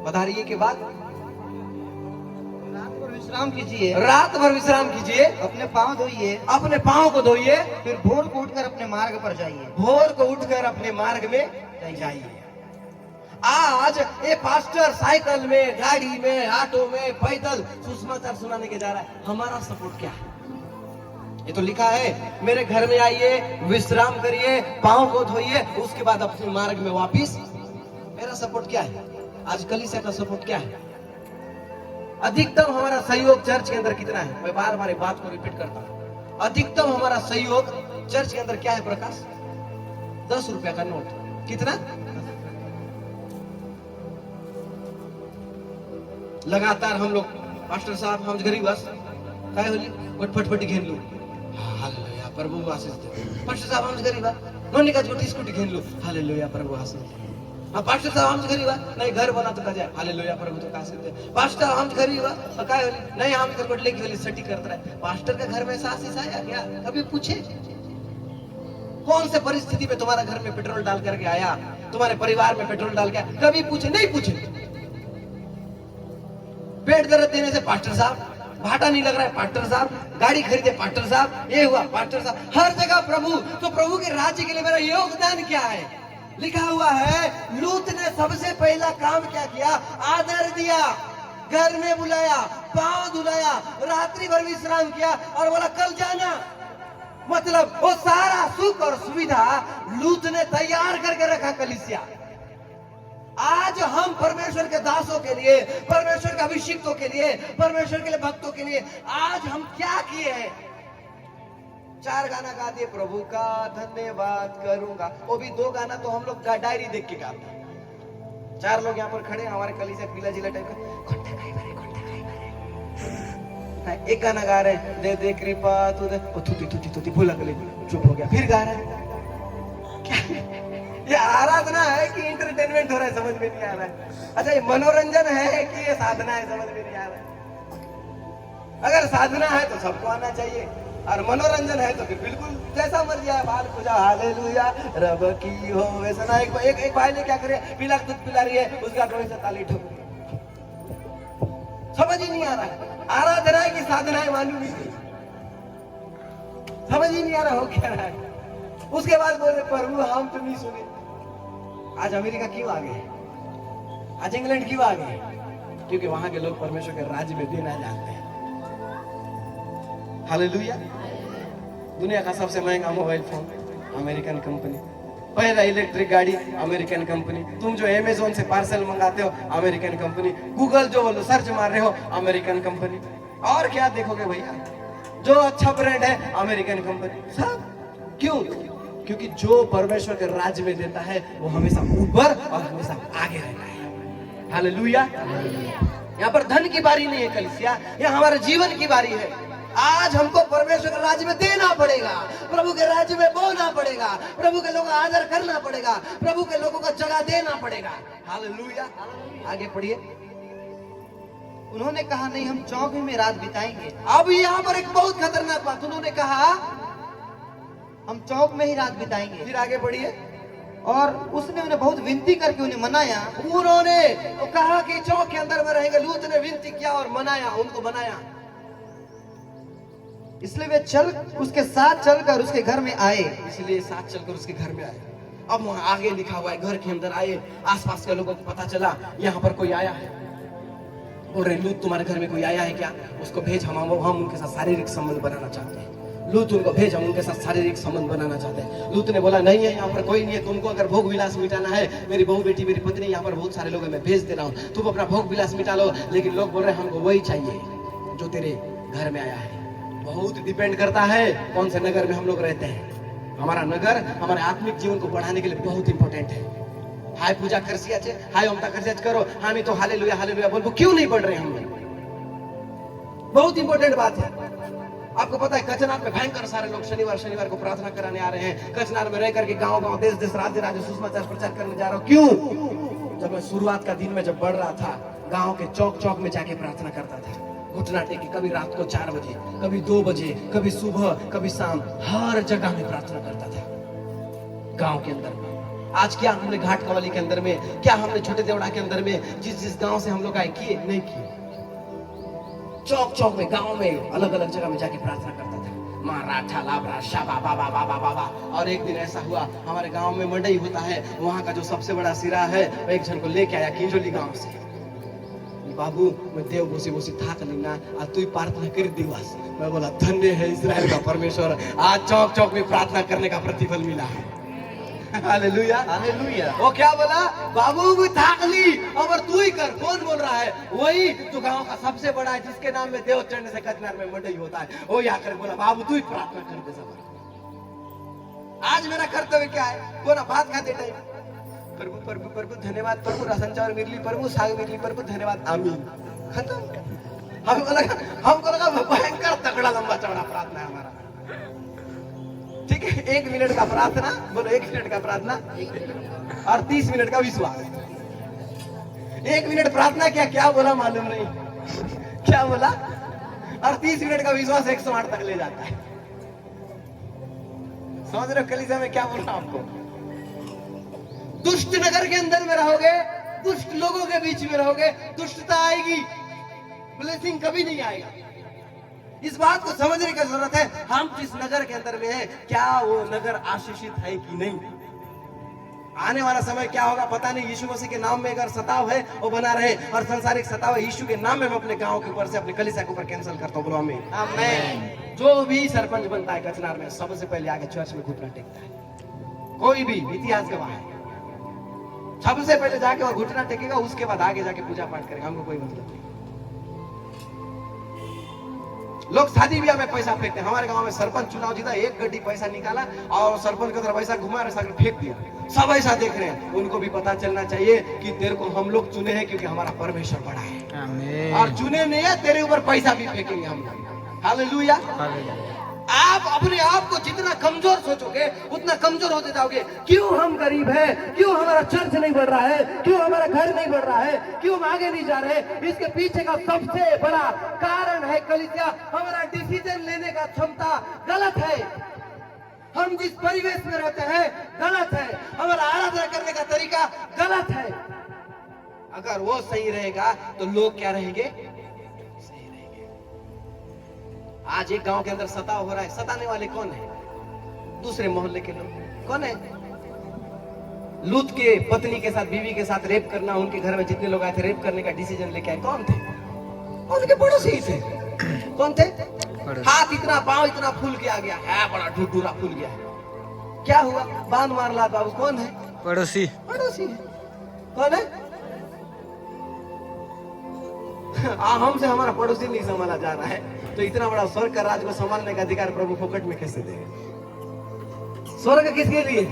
बता रही है के बाद रात भर विश्राम कीजिए, रात भर विश्राम कीजिए, अपने पांव धोइए, अपने पांव को धोइए, फिर भोर को उठकर अपने मार्ग पर जाइए। भोर को उठकर अपने मार्ग में जाइए। आज ये पास्टर साइकिल में, गाड़ी में, ऑटो में, पैदल सुसमाचार सुनाने के जा रहा है। हमारा सपोर्ट क्या है? ये तो लिखा है, मेरे घर में आइए, विश्राम करिए, पांव को धोइए, उसके बाद अपने मार्ग में वापिस। मेरा सपोर्ट क्या है? आज कलीसिया का सपोर्ट क्या है? अधिकतम हमारा सहयोग चर्च के अंदर कितना है? मैं बार बार ये बात को रिपीट करता हूं। अधिकतम हमारा सहयोग चर्च के अंदर क्या है प्रकाश? 10 रुपया का नोट। कितना? लगातार हम लोग, मास्टर साहब हम गरीब बस काय होली फटफटी घेन लू। हालेलुया, प्रभु आशीष दे। पास्टर साहब हम गरीब नोनी का छोटी स्कूटी घेन लू। हालेलुया, प्रभु आशीष दे। पास्टर साहब हम गरीब नहीं घर बना तो जाए। हालेलुया, प्रभु तो आशीष दे। पास्टर हम गरीब काय होली नहीं, हम तो बदले की होली सटी करता है। पास्टर का घर में आशीष आया क्या? कभी पूछे? कौन से परिस्थिति में तुम्हारा घर में पेट्रोल डाल करके आया, तुम्हारे परिवार में पेट्रोल डाल के? कभी पूछे? नहीं पूछे। पेट दर्द देने से पास्टर साहब, भाटा नहीं लग रहा है पास्टर साहब, गाड़ी खरीदे पास्टर साहब, ये हुआ पास्टर साहब, हर जगह प्रभु। तो प्रभु के राज्य के लिए मेरा योगदान क्या है? लिखा हुआ है, लूत ने सबसे पहला काम क्या किया? आदर दिया, घर में बुलाया, पांव धुलाया, रात्रि भर विश्राम किया और बोला कल जाना। मतलब वो सारा सुख और सुविधा लूत ने तैयार करके रखा कलीसिया। आज हम परमेश्वर के दासों के लिए, परमेश्वर के अभिषिक्तों के लिए, परमेश्वर के लिए भक्तों के लिए आज हम क्या किए हैं? 4 गाना गा दिए, प्रभु का धन्यवाद करूंगा। वो भी 2 गाना तो हम लोग डायरी देख के गाते हैं। 4 लोग यहाँ पर खड़े हैं, हमारे कलीसिया पीला जिला टाइप का। एक गाना गा रहे हैं, दे दे कृपा तू दे, थूती भूला गली, चुप हो गया। फिर गा रहे हैं। क्या ये आराधना है कि इंटरटेनमेंट हो रहा है? समझ में नहीं आ रहा है। अच्छा, ये मनोरंजन है कि ये साधना है? समझ में नहीं आ रहा है। अगर साधना है तो सबको आना चाहिए, और मनोरंजन है तो फिर बिल्कुल जैसा मर्जी है, बाल पूजा, हालेलुया, रब की हो वैसा ना। एक भाई ने क्या करे, पीला दूध पिला रही है, उसका थोड़ी सा ताली ठोक। समझ ही नहीं आ रहा है आराधना है कि साधना है, मालूम नहीं। समझ ही नहीं आ रहा हो क्या रहा है। उसके बाद बोले प्रभु हम तो नहीं सुने। आज अमेरिका क्यों आ गए? आज इंग्लैंड क्यों आ गए? क्योंकि वहां के लोग परमेश्वर के राज्य में देना जानते हैं। हालेलुया। दुनिया का सबसे महंगा मोबाइल फोन अमेरिकन कंपनी, पहला इलेक्ट्रिक गाड़ी अमेरिकन कंपनी, तुम जो अमेज़न से पार्सल मंगाते हो अमेरिकन कंपनी, गूगल जो सर्च मार रहे हो अमेरिकन कंपनी, और क्या देखोगे भैया? जो अच्छा ब्रांड है अमेरिकन कंपनी, सब। क्यों? क्योंकि जो परमेश्वर के राज्य में देता है वो हमेशा ऊपर और हमेशा आगे रहता है। हालेलुया। यहाँ पर धन की बारी नहीं है कलीसिया, यहाँ हमारे जीवन की बारी है। आज हमको परमेश्वर के राज्य में देना पड़ेगा, प्रभु के राज्य में बोलना पड़ेगा, प्रभु के लोगों का आदर करना पड़ेगा, प्रभु के लोगों को जगह देना पड़ेगा। हालेलुया। आगे पढ़िए। उन्होंने कहा नहीं, हम चौक में रात बिताएंगे। अब यहाँ पर एक बहुत खतरनाक बात, उन्होंने कहा हम चौक में ही रात बिताएंगे। फिर आगे बढ़िए। और उसने उन्हें बहुत विनती करके उन्हें मनाया। उन्होंने तो कहा कि चौक के अंदर में रहेंगे। लूत ने विनती किया और मनाया, उनको बनाया। इसलिए वे उसके साथ चलकर उसके घर में आए। इसलिए साथ चलकर उसके घर में आए। अब वहां आगे लिखा हुआ है, घर के अंदर आए, आसपास के लोगों को पता चला यहाँ पर कोई आया है। बोल रहे लूत तुम्हारे घर में कोई आया है क्या? उसको भेज, हम उनके साथ शारीरिक संबंध बनाना चाहते हैं। लूत उनको भेज, हम उनके साथ शारीरिक संबंध बनाना चाहते हैं। लूत ने बोला नहीं है, यहाँ पर कोई नहीं है। तुमको अगर भोग विलास मिटाना है, मेरी बहू बेटी मेरी पत्नी यहाँ पर बहुत सारे लोग हैं, मैं भेज दे रहा हूँ, तुम अपना भोग विलास मिटा लो। लेकिन लोग बोल रहे हमको वही चाहिए जो तेरे घर में आया है। बहुत डिपेंड करता है कौन से नगर में हम लोग रहते हैं। हमारा नगर हमारे आत्मिक जीवन को बढ़ाने के लिए बहुत इंपॉर्टेंट है। हाय पूजा करसिया छे, हाय ओमता करसिया करो, हामी तो हालेलुया हालेलुया बोलबो, क्यों नहीं पढ़ रहे हम लोग? बहुत इंपॉर्टेंट बात है। आपको पता है कचनार में भयंकर सारे लोग शनिवार को प्रार्थना कराने आ रहे हैं। कचनार में रह करके गांव देश राज्य सुषमाचार प्रचार करने जा रहा हूं। क्यों? जब मैं शुरुआत का दिन में जब बढ़ रहा था, गांव के चौक में जाके प्रार्थना करता था, घुटना टेके, कभी रात को 4 बजे, कभी 2 बजे, कभी सुबह, कभी शाम, हर जगह में प्रार्थना करता था गांव के अंदर में। आज क्या हमने घाट कवाली के अंदर में, क्या हमने छोटे देवड़ा के अंदर में, जिस गांव से हम लोग आए, किए नहीं किए? चौक में, गांव में, अलग अलग जगह में जाके प्रार्थना करता था। माराठा लाभरा शाबा बाबा बाबा बाबा। और एक दिन ऐसा हुआ, हमारे गांव में मंडई होता है, वहां का जो सबसे बड़ा सिरा है, एक जन को लेके आया किंजोली गांव से। बाबू मैं देव बोसी थाक लीना, आज तू प्रार्थना कर दिवस। मैं बोला धन्य है इस्राएल का परमेश्वर, आज चौक में प्रार्थना करने का प्रतिफल मिला है। Hallelujah hallelujah. वो क्या बोला? बाबू भी थाक ली, अब तू ही कर। कौन बोल रहा है? वही जो गांव का सबसे बड़ा है, जिसके नाम में देव चढ़ने से कचनार में मंडई होता है, वो आकर बोला बाबू तू ही प्रार्थना कर दे। आज मेरा कर्तव्य क्या है? कोना भात खाते टाइम प्रभु प्रभु प्रभु धन्यवाद प्रभु, रसन चावल मिली प्रभु, साग मिली प्रभु धन्यवाद, आमीन, खत्म। हमको लगा भयंकर तगड़ा लंबा चौड़ा प्रार्थना है हमारा। ठीक है, 1 मिनट का प्रार्थना, बोलो 1 मिनट का प्रार्थना और 30 मिनट का विश्वास। 1 मिनट प्रार्थना क्या बोला मालूम नहीं, क्या बोला, और 30 मिनट का विश्वास 108 तक ले जाता है। समझ रहे हो कलीसिया में क्या बोल रहा हूं आपको? दुष्ट नगर के अंदर में रहोगे, दुष्ट लोगों के बीच में रहोगे, दुष्टता आएगी, ब्लेसिंग कभी नहीं आएगा। इस बात को समझने की जरूरत है। हम जिस नगर के अंदर में है, क्या वो नगर आशीषित है कि नहीं? आने वाला समय क्या होगा पता नहीं। यीशु मसीह के नाम में अगर सताव है वो बना रहे, और संसारिक सताव है यीशु के नाम में मैं अपने गांव के ऊपर से, अपने कलीसिया के ऊपर कैंसिल करता हूं। बोलो आमीन आमीन। जो भी सरपंच बनता है कचनार में, सबसे पहले आगे चर्च में घुटना टेकता है। कोई भी इतिहास गवाह है, सबसे पहले जाके और घुटना टेकेगा, उसके बाद आगे जाके पूजा पाठ करेगा। हमको कोई मतलब नहीं। लोग शादी ब्याह में पैसा फेंकते हैं। हमारे गांव में सरपंच चुनाव जीता, 1 गड्डी पैसा निकाला और सरपंच की तरफ पैसा घुमा फेंक दिया। सब ऐसा देख रहे हैं। उनको भी पता चलना चाहिए कि तेरे को हम लोग चुने हैं क्योंकि हमारा परमेश्वर बड़ा है। आमीन। और चुने नहीं है, तेरे ऊपर पैसा भी फेंकेंगे हम लोग। हालेलुया। आप अपने आप को जितना कमजोर सोचोगे उतना कमजोर होते जाओगे। क्यों हम गरीब हैं? क्यों हमारा चर्च नहीं बढ़ रहा है? क्यों हमारा घर नहीं बढ़ रहा है? क्यों हम आगे नहीं जा रहे? इसके पीछे का सबसे बड़ा कारण है कलीसिया, हमारा डिसीजन लेने का क्षमता गलत है। हम जिस परिवेश में रहते हैं गलत है, हमारा आराधना करने का तरीका गलत है। अगर वो सही रहेगा तो लोग क्या रहेंगे? आज एक गांव के अंदर सताव हो रहा है। सताने वाले कौन है? दूसरे मोहल्ले के लोग। कौन है? लूत के पत्नी के साथ, बीवी के साथ रेप करना, उनके घर में जितने लोग आए थे रेप करने का डिसीजन लेके आए, कौन थे? उनके पड़ोसी थे। कौन थे? हाथ इतना, पांव इतना फूल के आ गया है, बड़ा ढुढुरा फूल गया। क्या हुआ? बांध मार ला बाबू। कौन है? पड़ोसी। पड़ोसी है। कौन है? हमसे हमारा पड़ोसी नहीं संभाला जा रहा है, तो इतना बड़ा स्वर्ग का राज को संभालने का अधिकार प्रभु फोकट में कैसे देगा? स्वर्ग किसके लिए?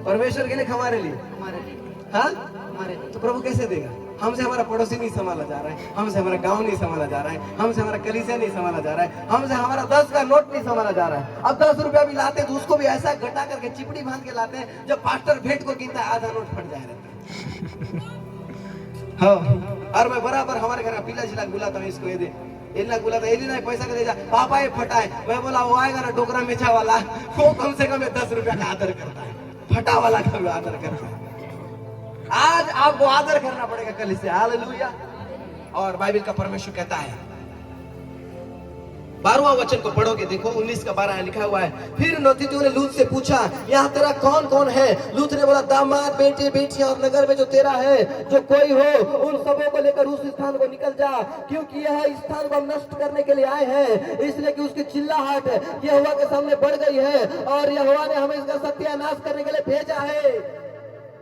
परमेश्वर के लिए, हमारे लिए? हमारे लिए। हाँ, हमारे लिए। तो प्रभु कैसे देगा? हमसे हमारा पड़ोसी नहीं संभाला जा रहा है, हमसे हमारा गांव नहीं संभाला जा रहा है, हमसे हमारा कलीसिया नहीं संभाला जा रहा है, हमसे हमारा 10 का नोट नहीं संभाला जा रहा है। अब 10 रुपया भी लाते तो उसको भी ऐसा घटा करके चिपड़ी बांध के लाते हैं, जब पास्टर भेंट को गिनता है आधा नोट फट जाए रहता है। हाँ, और मैं बराबर हमारे घर का पीला जिला बुलाता हूँ, इसको ये दे, इन्हें बोला था इन्हें पैसा का दे जा, पापा ये फटा है। मैं बोला वो आएगा ना डोकरा मेचा वाला, वो कम से कम 10 रुपया का आदर करता है, फटा वाला का भी आदर करता है। आज आपको आदर करना पड़ेगा कल से, हालेलुया। और बाइबल का परमेश्वर कहता है, 12वां वचन को पढ़ोगे, देखो 19 का 12 लिखा हुआ है। फिर नौतितियों ने लूत से पूछा, यहाँ तेरा कौन कौन है? लूत ने बोला, दामाद, बेटे बेटियां और नगर में जो तेरा है, जो कोई हो, उन सबों को लेकर उस स्थान को निकल जा, क्योंकि यह स्थान को हम नष्ट करने के लिए आए हैं, इसलिए कि उसकी चिल्लाहट यहोवा के सामने बढ़ गई है और यहोवा ने हमें इसका सत्यानाश करने के लिए भेजा है।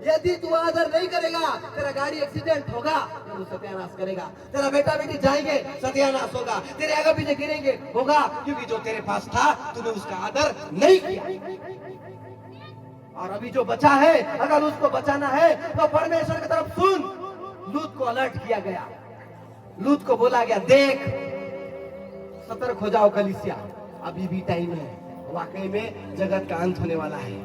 यदि तू आदर नहीं करेगा, तेरा गाड़ी एक्सीडेंट होगा, तू सत्यानाश करेगा। तेरा बेटा बेटी जाएंगे, सत्यानाश होगा। तेरे आगे पीछे गिरेंगे, होगा, क्योंकि जो तेरे पास था तूने उसका आदर नहीं किया। और अभी जो बचा है, अगर उसको बचाना है तो परमेश्वर की तरफ सुन। लूत को अलर्ट किया गया, लूत को बोला गया, देख सतर्क हो जाओ कलीसिया, अभी भी टाइम है। वाकई में जगत का अंत होने वाला है।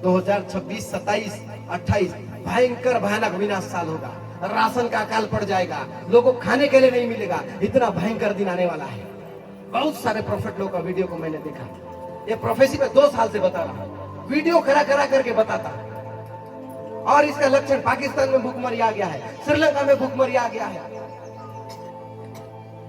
2026, 27, 28 भयंकर भयानक विनाश साल होगा। राशन का अकाल पड़ जाएगा, लोगों को खाने के लिए नहीं मिलेगा, इतना भयंकर दिन आने वाला है। बहुत सारे प्रोफेट लोगों का वीडियो को मैंने देखा, ये प्रोफेसी में 2 साल से बता रहा हूं, वीडियो खड़ा करा करके बताता। और इसका लक्षण पाकिस्तान में भूखमरी आ गया है, श्रीलंका में भूखमरी आ गया है,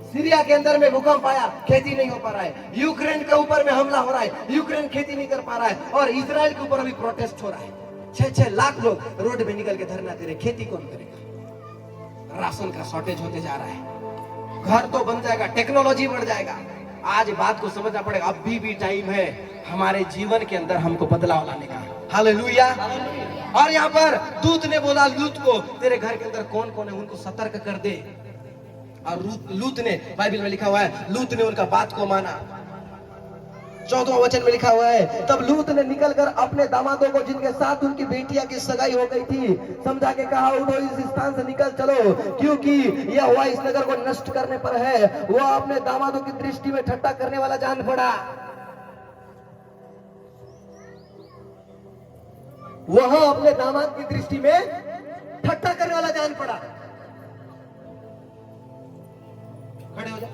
सीरिया के अंदर में भूकंप आया, खेती नहीं हो पा रहा है, यूक्रेन के ऊपर में हमला हो रहा है, यूक्रेन खेती नहीं कर पा रहा है, और इजराइल के ऊपर अभी प्रोटेस्ट हो रहा है। 6-6 लाख लोग रोड में निकल के धरना दे रहे, खेती कौन करेगा? राशन का शॉर्टेज होते जा रहा है। घर तो बन जाएगा, टेक्नोलॉजी बढ़ जाएगा। आज बात को समझना पड़ेगा, अभी भी टाइम है हमारे जीवन के अंदर हमको बदलाव लाने का। हालेलुया। और यहाँ पर दूत ने बोला लूत को, तेरे घर के अंदर कौन कौन है उनको सतर्क कर दे। और लूत ने, बाइबल में लिखा हुआ है, लूत ने उनका बात को माना। 14वां वचन में लिखा हुआ है, तब लूत ने निकलकर अपने दामादों को, जिनके साथ उनकी बेटियां की सगाई हो गई थी, समझा के कहा, उठो इस स्थान से निकल चलो, क्योंकि यह हुआ इस नगर को नष्ट करने पर है। वह अपने दामादों की दृष्टि में ठट्टा करने वाला जान पड़ा। वह अपने दामाद की दृष्टि में ठट्टा करने वाला जान पड़ा। खड़े हो जाओ,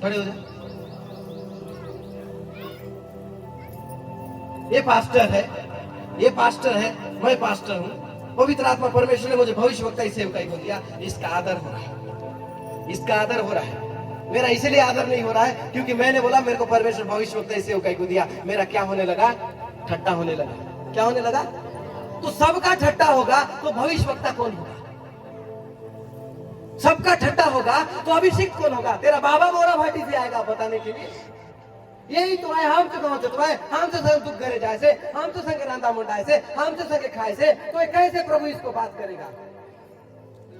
खड़े हो जाओ। ये पास्टर है, ये पास्टर है, मैं पास्टर हूं। पवित्र आत्मा परमेश्वर ने मुझे भविष्यवक्ता सेवकाई को दिया, इसका आदर हो रहा है, इसका आदर हो रहा है। मेरा इसलिए आदर नहीं हो रहा है क्योंकि मैंने बोला मेरे को परमेश्वर भविष्यवक्ता सेवकाई को दिया। मेरा क्या होने लगा? ठट्टा होने लगा। क्या होने लगा? तो सबका ठट्टा होगा तो भविष्यवक्ता कौन होगा? सबका ठट्टा होगा तो अभिषिक्त कौन होगा? तेरा बाबा मोरा भाटी से आएगा बताने के लिए, यही तो है, हम तो कौन तो है, हम तो संग दुख करे जाए से, हम तो संग रांदा मुंडाए से, हम तो संग खाए से, तो कैसे प्रभु इसको बात करेगा?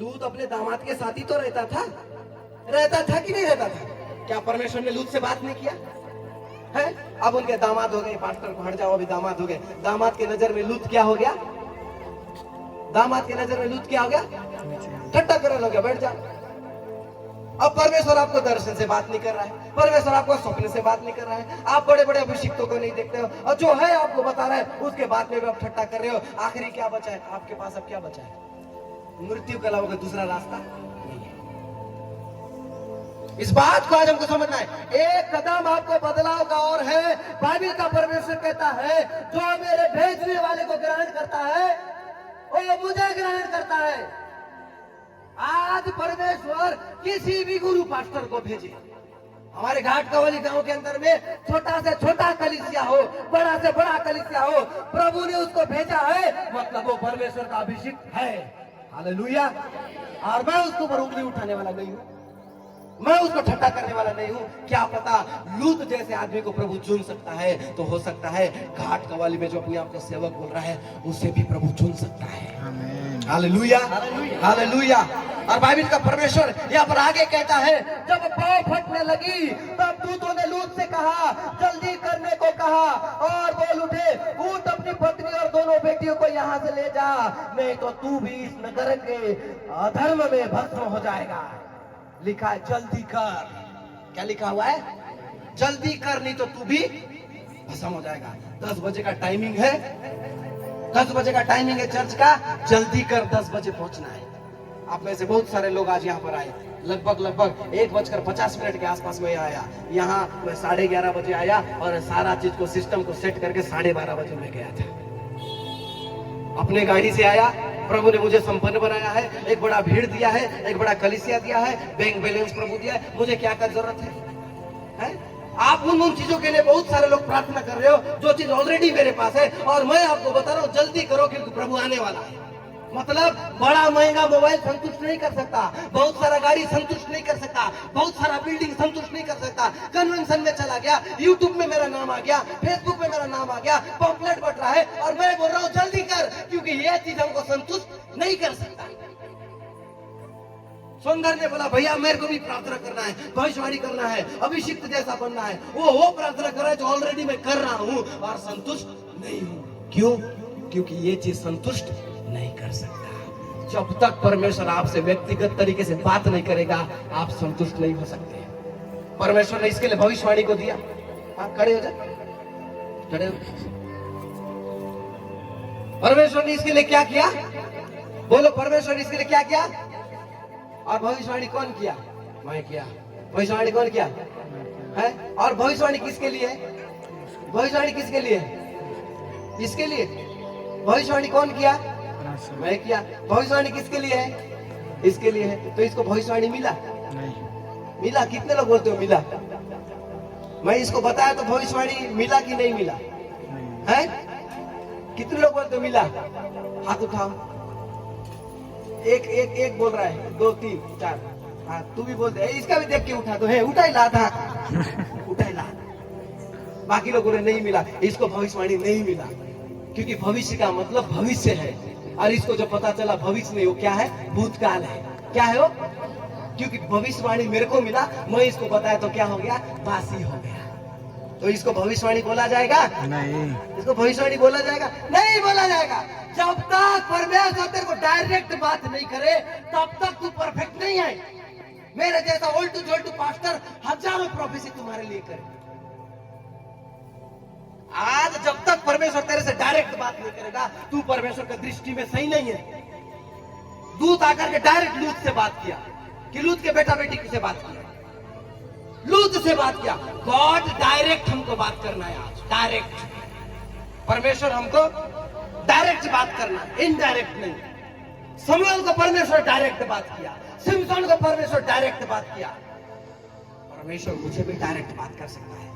लूत अपने दामाद के साथ ही तो रहता था कि नहीं रहता था? क्या परमेश्वर ने लूत से बात नहीं किया है? अब उनके दामाद हो गए, पास्टर को हट जाओ, अभी दामाद हो गए। दामाद की नजर में लूत क्या हो गया? दामाद की नजर में लूत क्या हो गया? ठट्टा करने लग गया, बैठ जा। अब परमेश्वर आपको दर्शन से बात नहीं कर रहा है, परमेश्वर आपको स्वप्न से बात नहीं कर रहा है, आप बड़े बड़े अभिषिक्तों को नहीं देखते हो, और जो है आपको बता रहा है उसके बाद में भी आप ठट्टा कर रहे हो। आखिरी क्या बचा है आपके पास? अब क्या बचा है? मृत्यु के अलावा दूसरा रास्ता नहीं है। इस बात को आज हमको समझना है। एक कदम आपको बदलाव का और है। बाइबल का परमेश्वर कहता है, जो मेरे भेजने वाले को ग्रहण करता है वो मुझे ग्रहण करता है। आज परमेश्वर किसी भी गुरु पास्टर को भेजे, हमारे घाट कवली गांव के अंदर में छोटा से छोटा कलीसिया हो, बड़ा से बड़ा कलीसिया हो, प्रभु ने उसको भेजा है, मतलब वो परमेश्वर का अभिषेक है। हालेलुया। और मैं उसको ऊपर उंगली उठाने वाला नहीं हूं, मैं उसको ठट्टा करने वाला नहीं हूं। क्या पता लूत जैसे आदमी को प्रभु चुन सकता है, तो हो सकता है घाट कवाली में जो अपने आप को सेवक बोल रहा है उसे भी प्रभु चुन सकता है। आमीन। Hallelujah, hallelujah. और बाइबल का परमेश्वर यहाँ पर आगे कहता है, जब पाँव फटने लगी तब दूतों ने लूत से कहा, जल्दी करने को कहा, और बोल उठे, उठ अपनी पत्नी और दोनों बेटियों को यहाँ से ले जा, नहीं तो तू भी इस नगर के अधर्म में भस्म हो जाएगा। लिखा है जल्दी कर। क्या लिखा हुआ है? जल्दी कर, नहीं तो तू भी भस्म हो जाएगा। 10 बजे का टाइमिंग है, 10 बजे का टाइमिंग है चर्च का, जल्दी कर, 10 बजे पहुंचना है। आप में से बहुत सारे लोग आज यहाँ पर आए, लगभग 1:50 के आसपास में आया। यहाँ मैं 11:30 बजे आया और सारा चीज को सिस्टम को सेट करके 12:30 बजे में गया था। अपने गाड़ी से आया, प्रभु ने मुझे संपन्न बनाया है, एक बड़ा भीड़ दिया है, एक बड़ा कलीसिया दिया है, बैंक बैलेंस प्रभु दिया है, मुझे क्या कर जरूरत है? आप उन चीजों के लिए बहुत सारे लोग प्रार्थना कर रहे हो जो चीज ऑलरेडी मेरे पास है, और मैं आपको बता रहा हूँ जल्दी करो क्योंकि प्रभु आने वाला है। मतलब बड़ा महंगा मोबाइल संतुष्ट नहीं कर सकता, बहुत सारा गाड़ी संतुष्ट नहीं कर सकता, बहुत सारा बिल्डिंग संतुष्ट नहीं कर सकता। कन्वेंशन में चला गया, यूट्यूब में मेरा नाम आ गया, फेसबुक में मेरा नाम आ गया, पॉम्पलेट बट रहा है, और मैं बोल रहा हूँ जल्दी कर क्योंकि ये चीज हमको संतुष्ट नहीं कर सकता। सुंदर ने बोला भैया मेरे को भी प्रार्थना करना है, भविष्यवाणी करना है, अभिषिक्त जैसा बनना है। वो प्रार्थना कर रहा है जो ऑलरेडी मैं कर रहा हूँ और संतुष्ट नहीं हूँ। क्यों? क्योंकि ये चीज संतुष्ट नहीं कर सकता। जब तक परमेश्वर आपसे व्यक्तिगत तरीके से बात नहीं करेगा आप संतुष्ट नहीं हो सकते। परमेश्वर ने इसके लिए भविष्यवाणी को दिया। आप खड़े हो जाए, खड़े हो। परमेश्वर ने इसके लिए क्या किया? बोलो, परमेश्वर ने इसके लिए क्या किया? और भविष्यवाणी कौन किया? मैं किया। भविष्यवाणी कौन किया है? और भविष्यवाणी किसके लिए? भविष्यवाणी किसके लिए? इसके लिए। भविष्यवाणी कौन किया? मैं किया। भविष्यवाणी किसके लिए है? इसके लिए है। तो इसको भविष्यवाणी मिला? नहीं मिला। कितने लोग बोलते हो मिला? मैं इसको बताया तो भविष्यवाणी मिला कि नहीं मिला है? कितने लोग बोलते हो मिला? हाथ उठाओ। एक बोल रहा है, 2 3 4। हाँ तू भी बोलते, इसका भी देख के उठा तो है, उठा ही ला था, उठा ही ला। बाकी लोगों ने नहीं मिला, इसको भविष्यवाणी नहीं मिला क्योंकि भविष्य का मतलब भविष्य है, और इसको जो पता चला भविष्य नहीं, वो क्या है? भूतकाल है। क्या है वो? क्योंकि भविष्यवाणी मेरे को मिला, मैं इसको बताया तो क्या हो गया? बासी हो गया। तो इसको भविष्यवाणी बोला जाएगा? नहीं। इसको भविष्यवाणी बोला जाएगा? नहीं बोला जाएगा। जब तक परमेश्वर तेरे को डायरेक्ट बात नहीं करे तब तक तू परफेक्ट नहीं है। मेरे जैसा ओल्ड टू पास्टर हजारों प्रोफेसी तुम्हारे लिए करे। आज जब तक परमेश्वर तेरे से डायरेक्ट बात नहीं करेगा तू परमेश्वर की दृष्टि में सही नहीं है। दूत आकर के डायरेक्ट लूत से बात किया कि लूत के बेटा बेटी से बात किया, लूत से बात किया। गॉड डायरेक्ट हमको बात करना है आज, डायरेक्ट। परमेश्वर हमको डायरेक्ट बात करना, इनडायरेक्ट नहीं। शमूएल को परमेश्वर डायरेक्ट बात किया, सिमसोन को परमेश्वर डायरेक्ट बात किया। परमेश्वर मुझे भी डायरेक्ट बात कर सकता है।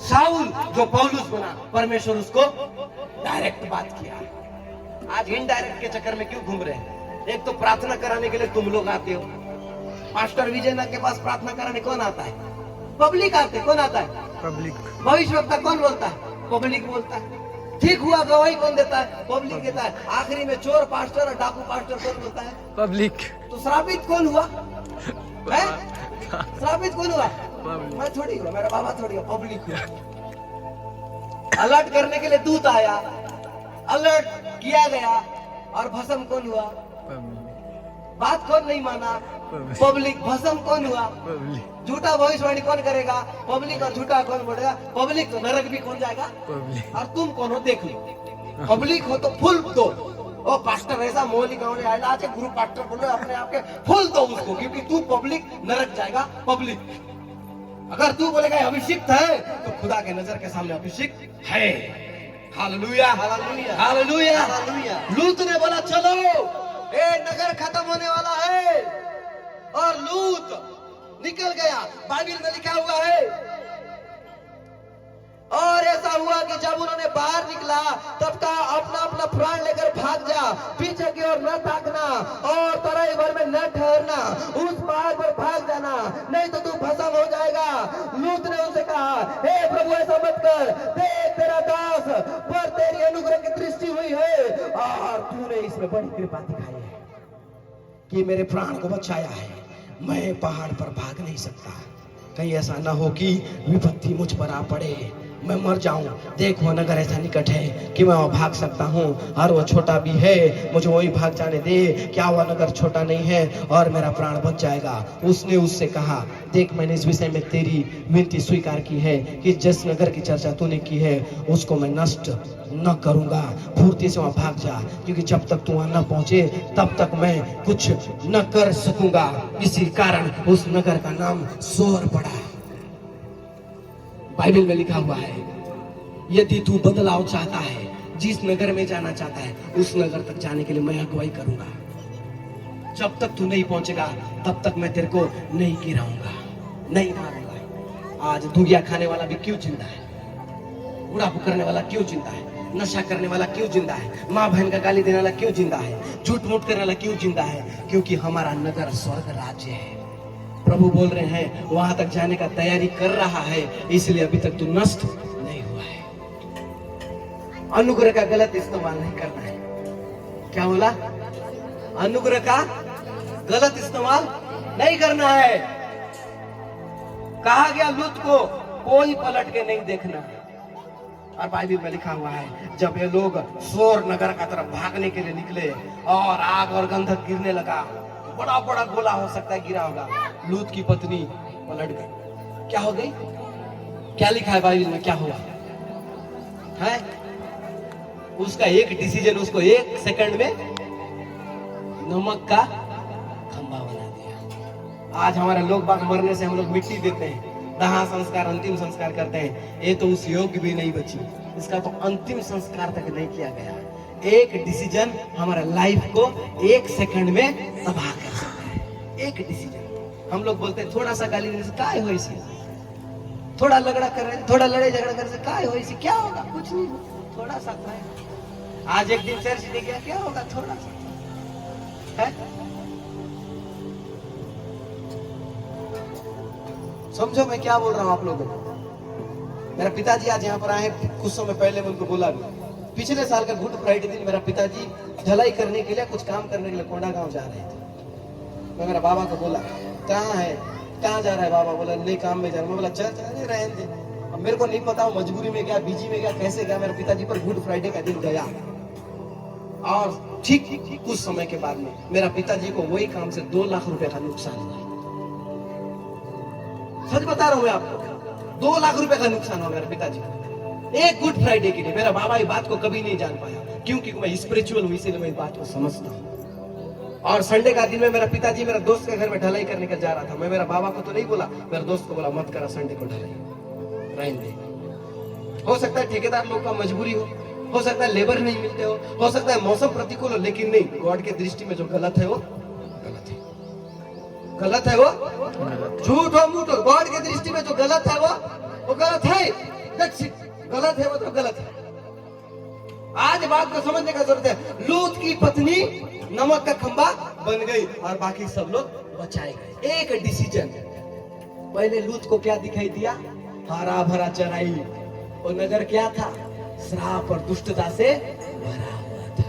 शाऊल जो पौलुस बना, परमेश्वर उसको डायरेक्ट बात किया। आज इनडायरेक्ट के चक्कर में क्यों घूम रहे हैं? एक तो प्रार्थना कराने के लिए तुम लोग आते हो, मास्टर विजयनाथ के पास प्रार्थना कराने कौन आता है? पब्लिक आते। कौन आता है? पब्लिक। भविष्यवक्ता कौन बोलता है? पब्लिक बोलता है। ठीक हुआ गवाही कौन देता है? पब्लिक देता है। आखिरी में चोर पास्टर और डाकू पास्टर कौन बोलता है? पब्लिक। तो श्रापित कौन हुआ? श्रापित कौन हुआ? मैं थोड़ी हुआ, मेरा बाबा थोड़ी हुआ, पब्लिक हुआ। अलर्ट करने के लिए दूत आया, अलर्ट किया गया, और भस्म कौन हुआ? बात कौन नहीं माना? पब्लिक। भस्म कौन हुआ? झूठा भविष्यवाणी कौन करेगा? पब्लिक। और झूठा कौन बोलेगा? पब्लिक। तो नरक भी कौन जाएगा? और तुम कौन हो? देख लो। पब्लिक हो तो फुल दो। ओ पास्टर ऐसा मोहली गाँव में आया, गुरु पास्टर बोलो अपने आप के, फुल दो उसको, क्योंकि तू पब्लिक, नरक जाएगा पब्लिक। अगर तू बोलेगा अभिषिक्त है तो खुदा के नजर के सामने अभिषिक्त है। Hallelujah, hallelujah, hallelujah, hallelujah. लूत ने बोला चलो, ए नगर खत्म होने वाला है, और लूत निकल गया। बाइबल में लिखा हुआ है, और ऐसा हुआ कि जब उन्होंने बाहर निकला तब का अपना अपना प्राण लेकर भाग जा, पीछे की ओर न ताकना और तराई भर में न ठहरना, उस पहाड़ पर भाग जाना, नहीं तो तू भस्म हो जाएगा। लूत ने उनसे कहा, हे प्रभु ऐसा मत कर, देख तेरा दास पर तेरी अनुग्रह की दृष्टि हुई है, और तूने इसमें बड़ी कृपा दिखाई है कि मेरे प्राण को बचाया है। मैं पहाड़ पर भाग नहीं सकता, कहीं ऐसा ना हो कि विपत्ति मुझ पर आ पड़े, मैं मर जाऊं, देख वो नगर ऐसा निकट है कि मैं वहां भाग सकता हूं, और वो छोटा भी है, मुझे वही भाग जाने दे, क्या वह नगर छोटा नहीं है और मेरा प्राण बच जाएगा। उसने उससे कहा, देख मैंने इस विषय में तेरी विनती स्वीकार की है कि जिस नगर की चर्चा तूने की है उसको मैं नष्ट न करूंगा, फुर्ती से वहां भाग जा, क्योंकि जब तक तू वहां न पहुंचे तब तक मैं कुछ न कर सकूंगा। इसी कारण उस नगर का नाम सोर पड़ा। बाइबल में लिखा हुआ है, यदि तू बदलाव चाहता है, जिस नगर में जाना चाहता है, उस नगर तक जाने के लिए मैं अगुवाई करूंगा। जब तक तू नहीं पहुंचेगा तब तक मैं तेरे को नहीं गिराऊंगा, नहीं मारूंगा। आज दुनिया खाने वाला भी क्यों जिंदा है, बुढ़ापू करने वाला क्यों जिंदा है, नशा करने वाला क्यों जिंदा है, माँ बहन का गाली देने वाला क्यों जिंदा है, झूठ मूठ करने वाला क्यों जिंदा है? क्योंकि हमारा नगर स्वर्ग राज्य है। प्रभु बोल रहे हैं वहां तक जाने का तैयारी कर रहा है, इसलिए अभी तक तू नष्ट नहीं हुआ है। अनुग्रह का गलत इस्तेमाल नहीं करना है। क्या बोला? अनुग्रह का गलत इस्तेमाल नहीं करना है। कहा गया लूत को कोई पलट के नहीं देखना है। और बाइबल में लिखा हुआ है, जब ये लोग सोर नगर का तरफ भागने के लिए निकले और आग और गंधक गिरने लगा, बड़ा बड़ा गोला हो सकता है गिरा होगा, लूत की पत्नी पलट गई। क्या हो गई? क्या लिखा है बाइबल में? क्या हुआ है? उसका एक डिसीजन उसको एक सेकंड में नमक का खंभा बना दिया। आज हमारे लोग बाग मरने से हम लोग मिट्टी देते हैं, दाह संस्कार, अंतिम संस्कार करते हैं। ये तो उस योग्य भी नहीं बची, इसका तो अंतिम संस्कार तक नहीं किया गया। एक डिसीजन हमारा लाइफ को एक सेकंड में तबाह कर सकता है। एक डिसीजन। हम लोग बोलते हैं थोड़ा सा गाली देने से काय हो इसी, थोड़ा लगड़ा कर रहे, थोड़ा लड़ाई झगड़ा करने से काय हो इसी, क्या होगा? कुछ नहीं, थोड़ा सा है। आज एक दिन चर्च नहीं गया, क्या होगा? थोड़ा सा है। समझो मैं क्या बोल रहा हूं आप लोगों को। मेरा पिताजी आज यहाँ पर आए, कुछ समय पहले मैं उनको बोला भी, पिछले साल का गुड फ्राइडे दिन मेरा पिताजी ढलाई करने के लिए, कुछ काम करने के लिए कोंडागांव जा रहे थे। मैं मेरा बाबा को बोला, कहाँ है, कहाँ जा रहा है बाबा? बोला नहीं काम में जा रहा। मैं बोला चल चल रहने दे। अब मेरे को नहीं पता मजबूरी में गया, बिजी में गया, कैसे गया, मेरे पिताजी पर गुड फ्राइडे का दिन गया। और ठीक कुछ समय के बाद में मेरा पिताजी को वही काम से 2 लाख रुपए का नुकसान हुआ। सच बता रहा हूं मैं आपको, 2 लाख रुपए का नुकसान हुआ मेरे पिताजी को एक गुड फ्राइडे के लिए। मेरा बाबा ये बात को कभी नहीं जान पाया, क्योंकि मैं स्पिरिचुअल हूं, इसीलिए मैं इस बात को समझता हूं। और संडे का दिन में मेरा पिताजी मेरा दोस्त के घर में ढलाई करने का जा रहा था। मैं मेरा बाबा को तो नहीं बोला, मेरे दोस्त को बोला मत करा संडे को ढलाई, रहने दे। हो सकता है ठेकेदार लोग का मजबूरी हो सकता है लेबर नहीं मिलते हो सकता है मौसम प्रतिकूल हो, लेकिन नहीं, गॉड के दृष्टि में जो गलत है वो गलत है, गलत है वो झूठ हो मूठ हो, गॉड के दृष्टि में जो गलत है वो गलत है। गलत है वो तो गलत है। आज बात को समझने का जरूरत है। लूत की पत्नी नमक का खंभा बन गई और बाकी सब लोग बचाए गए। एक डिसीजन। पहले लूत को क्या दिखाई दिया? हरा भरा चराई। वो नगर क्या था? श्राप और दुष्टता से भरा हुआ था।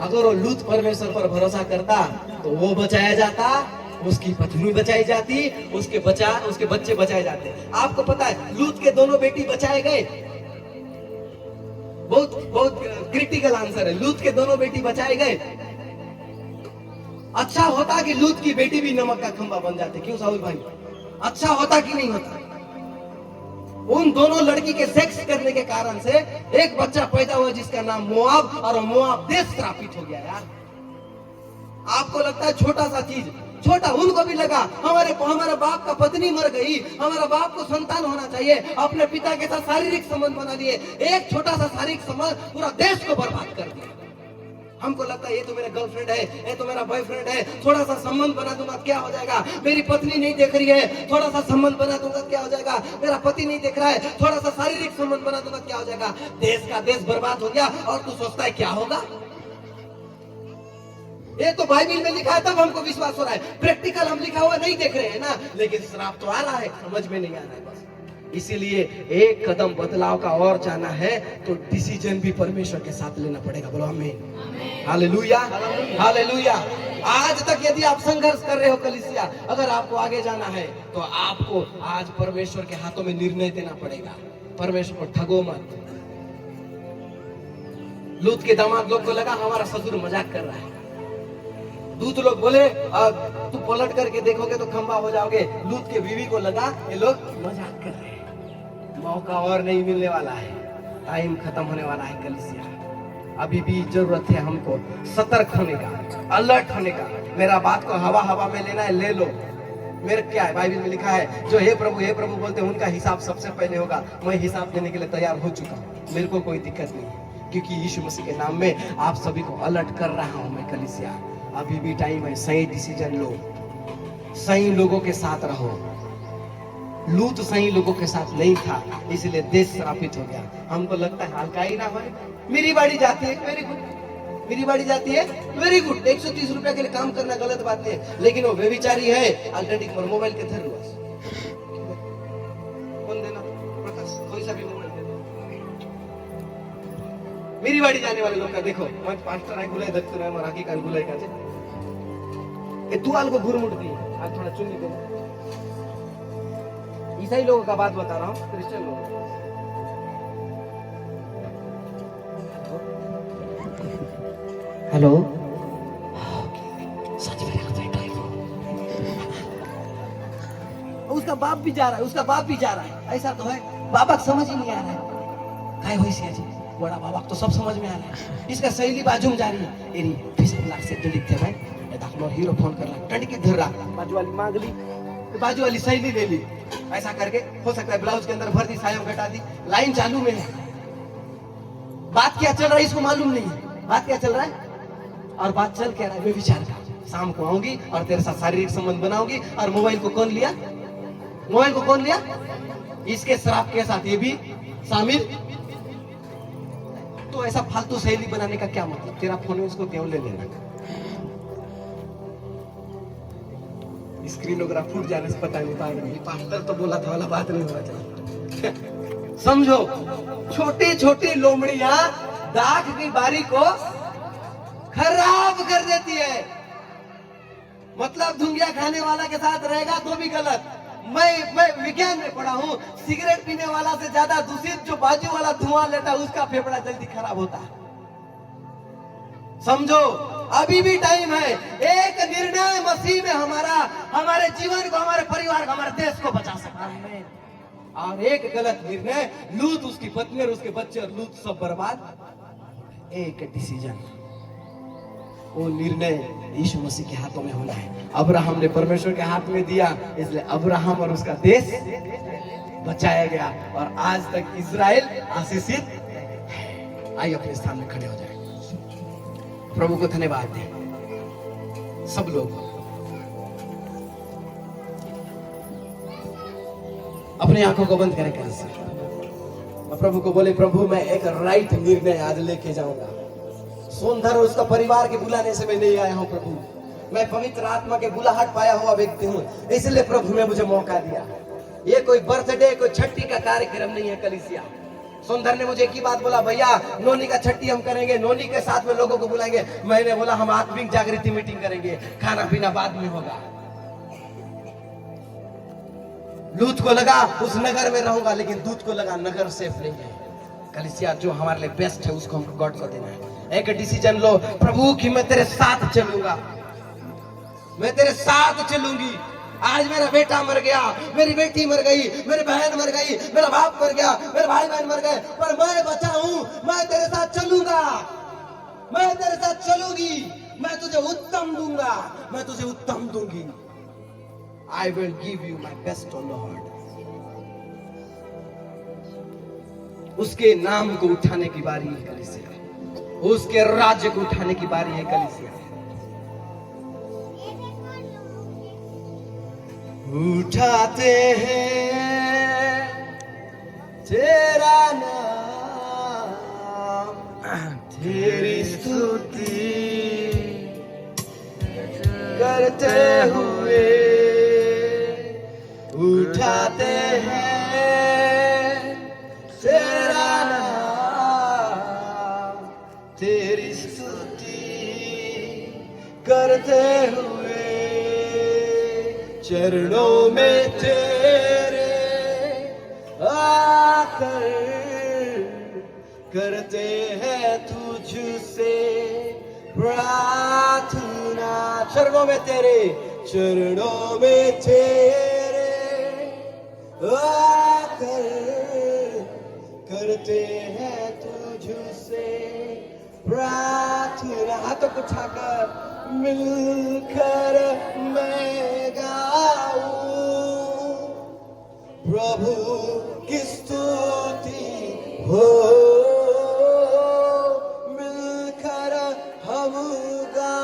अगर वो लूत परमेश्वर पर भरोसा करता तो वो बचाया जाता, उसकी पत्नी बचाई जाती, उसके बच्चे बचाए जाते। आपको पता है लूत के दोनों बेटी बचाए गए। बहुत क्रिटिकल आंसर है, लूत के दोनों बेटी बचाए गए। अच्छा होता कि लूत की बेटी भी नमक का खंभा बन जाते। क्यों साहुल भाई? अच्छा होता कि नहीं होता? उन दोनों लड़की के सेक्स करने के कारण से एक बच्चा पैदा हुआ जिसका नाम मोआब, और मोआब देश श्रापित हो गया। यार आपको लगता है छोटा सा चीज, छोटा, उनको भी लगा हमारे बाप का पत्नी मर गई, हमारा बाप को संतान होना चाहिए, अपने पिता के साथ शारीरिक संबंध बना लिए। एक छोटा सा शारीरिक संबंध पूरा देश को बर्बाद कर दिया। हमको लगता है ये तो मेरा गर्लफ्रेंड है, ये तो मेरा बॉयफ्रेंड है, थोड़ा सा संबंध बना दूंगा क्या हो जाएगा, मेरी पत्नी नहीं देख रही है, थोड़ा सा संबंध बना दूंगा क्या हो जाएगा, मेरा पति नहीं देख रहा है, थोड़ा सा शारीरिक संबंध बना दूंगा क्या हो जाएगा। देश का देश बर्बाद हो गया और तू सोचता है क्या होगा। ये तो बाइबल में लिखा है तब हमको विश्वास हो रहा है। प्रैक्टिकल हम लिखा हुआ नहीं देख रहे हैं ना, लेकिन श्राप तो आ रहा है, समझ में नहीं आ रहा है बस। इसीलिए एक कदम बदलाव का और जाना है तो डिसीजन भी परमेश्वर के साथ लेना पड़ेगा। बोलो आमीन, हालेलुया, हालेलुया। आज तक यदि आप संघर्ष कर रहे हो कलीसिया, अगर आपको आगे जाना है तो आपको आज परमेश्वर के हाथों में निर्णय देना पड़ेगा। परमेश्वर को ठगो मत। लूत के दामाद लोग को लगा हमारा ससुर मजाक कर रहा है। दूत लोग बोले तू पलट करके देखोगे तो खंबा हो जाओगे। लूत के बीवी को लगा ये लोग मजाक कर रहे हैं, मौका और नहीं मिलने वाला है, टाइम खत्म होने वाला है। कलीसिया अभी भी जरूरत है हमको सतर्क होने का, अलर्ट होने का। मेरा बात को हवा हवा में लेना है, ले लो। मेरे क्या है, बाइबल में लिखा है जो हे प्रभु बोलते हैं उनका हिसाब सबसे पहले होगा। मैं हिसाब देने के लिए तैयार हो चुका हूँ, मेरे को कोई दिक्कत नहीं है, क्योंकि यीशु मसीह के नाम में आप सभी को अलर्ट कर रहा हूँ मैं। कलीसिया अभी भी टाइम है, सही डिसीजन लो, सही लोगों के साथ रहो। लूत सही लोगों के साथ नहीं था, इसलिए देश श्रापित हो गया। हमको लगता है हल्का ही ना हो, मेरी बाड़ी जाती है, वेरी गुड, मेरी बाड़ी जाती है, वेरी गुड। 130 रुपया के लिए काम करना गलत बात है, लेकिन वो व्यभिचारी है। अल्टरनेटिव पर मोबाइल के थ्रू कौन देना, प्रकाश कोई सा भी मोबाइल दे दो। मेरी बाड़ी जाने वाले लोग का देखो, मैं पास्टर है गुलाय दत्त है मराठी का गुलाय का ये तुआल को घुरमुट दी, आज थोड़ा चुन्नी दे। ईसाई लोगों का बात बता रहा हूँ, क्रिश्चियन लोगों। हेलो, सच में उसका बाप भी जा रहा है, उसका बाप भी जा रहा है। ऐसा तो है, बाबा को समझ ही नहीं आ रहा है। काय होई सिया जी, बड़ा बाबा तो सब समझ में आ रहा है। इसका सहेली बाजू में जा रही है, एरी फेसबुक लाख से डिलीट थे भाई, ये दाखलो हीरो फोन कर रहा, टंडी की धर रहा, बाजू वाली मांग ली, बाजू वाली सहेली ले ली। ऐसा करके हो सकता है ब्लाउज के अंदर भर दी, सायों घटा दी, लाइन चालू में है। बात क्या चल रहा है इसको मालूम नहीं है, बात क्या चल रहा है, और बात चल क्या रहा है, विचार का। शाम को आऊंगी और तेरे साथ शारीरिक संबंध बनाऊंगी। और मोबाइल को कौन लिया, मोबाइल को कौन लिया, इसके श्राप के साथ ये भी शामिल। तो ऐसा फालतू सहेली बनाने का क्या मतलब, तेरा फोन है उसको क्यों ले लेना। स्क्रीनोग्राफ फूट जाने से पता नहीं पाएगा, पास्टर तो बोला था वाला बात नहीं होना चाहिए। समझो, छोटी छोटी लोमड़ियां दाग की बारी को खराब कर देती है। मतलब धुंगिया खाने वाला के साथ रहेगा तो भी गलत। मैं विज्ञान में पढ़ा हूँ, सिगरेट पीने वाला से ज्यादा दूषित जो बाजू वाला धुआं लेता है उसका फेफड़ा जल्दी खराब होता है। समझो, अभी भी टाइम है। एक निर्णय मसीह में हमारा, हमारे जीवन को, हमारे परिवार को, हमारे देश को बचा सकता है। और एक गलत निर्णय, लूत, उसकी पत्नी और उसके बच्चे और लूत सब बर्बाद। एक डिसीजन, वो निर्णय यीशु मसीह के हाथों में होना है। अब्राहम ने परमेश्वर के हाथ में दिया, इसलिए अब्राहम और उसका देश बचाया गया और आज तक इजराइल आशीषित है। आइए अपने स्थान में खड़े हो जाए, प्रभु को धन्यवाद दें। सब लोग अपनी आंखों को बंद करें और प्रभु को बोले, प्रभु मैं एक राइट निर्णय आज लेके जाऊंगा। सोनधर और उसका परिवार के बुलाने से मैं नहीं आया हूं प्रभु, मैं पवित्र आत्मा के बुलाहट पाया हुआ व्यक्ति हूं, इसलिए प्रभु ने मुझे मौका दिया। ये कोई बर्थडे, कोई छठी का कार्यक्रम नहीं है कलीसिया। सुंदर ने मुझे एक ही बात बोला, भैया नोनी का छठी हम करेंगे, नोनी के साथ में लोगों को बुलाएंगे। मैंने बोला हम आत्मिक जागृति मीटिंग करेंगे, खाना पीना बाद में होगा। लूत को लगा उस नगर में रहूंगा, लेकिन दूत को लगा नगर सेफ नहीं है। कलीसिया जो हमारे लिए बेस्ट है उसको हमको गॉड को देना है। एक डिसीजन लो, प्रभु कि मैं तेरे साथ चलूंगा, मैं तेरे साथ चलूंगी। आज मेरा बेटा मर गया, मेरी बेटी मर गई, मेरी बहन मर गई, मेरा बाप मर गया, मेरे भाई बहन मर गए, पर मैं बचा हूं। मैं तेरे साथ चलूंगा, मैं तेरे साथ चलूंगी, मैं तुझे उत्तम दूंगा, मैं तुझे उत्तम दूंगी। I will give you my best, O Lord। उसके नाम को उठाने की बारी है कलीसिया, उसके राज्य को उठाने की बारी है कलीसिया। उठाते हैं तेरा नाम, तेरी स्तुति करते हुए उठाते हैं तेरा नाम, तेरी स्तुति करते हुए चरणों में तेरे आकर आकर करते हैं तुझसे प्रार्थना, चरणों में तेरे आकर करते हैं तुझसे प्रार्थना। हाथों को उठाकर मिलकर मैं गाऊं प्रभु की स्तुति हो, मिलकर हम गा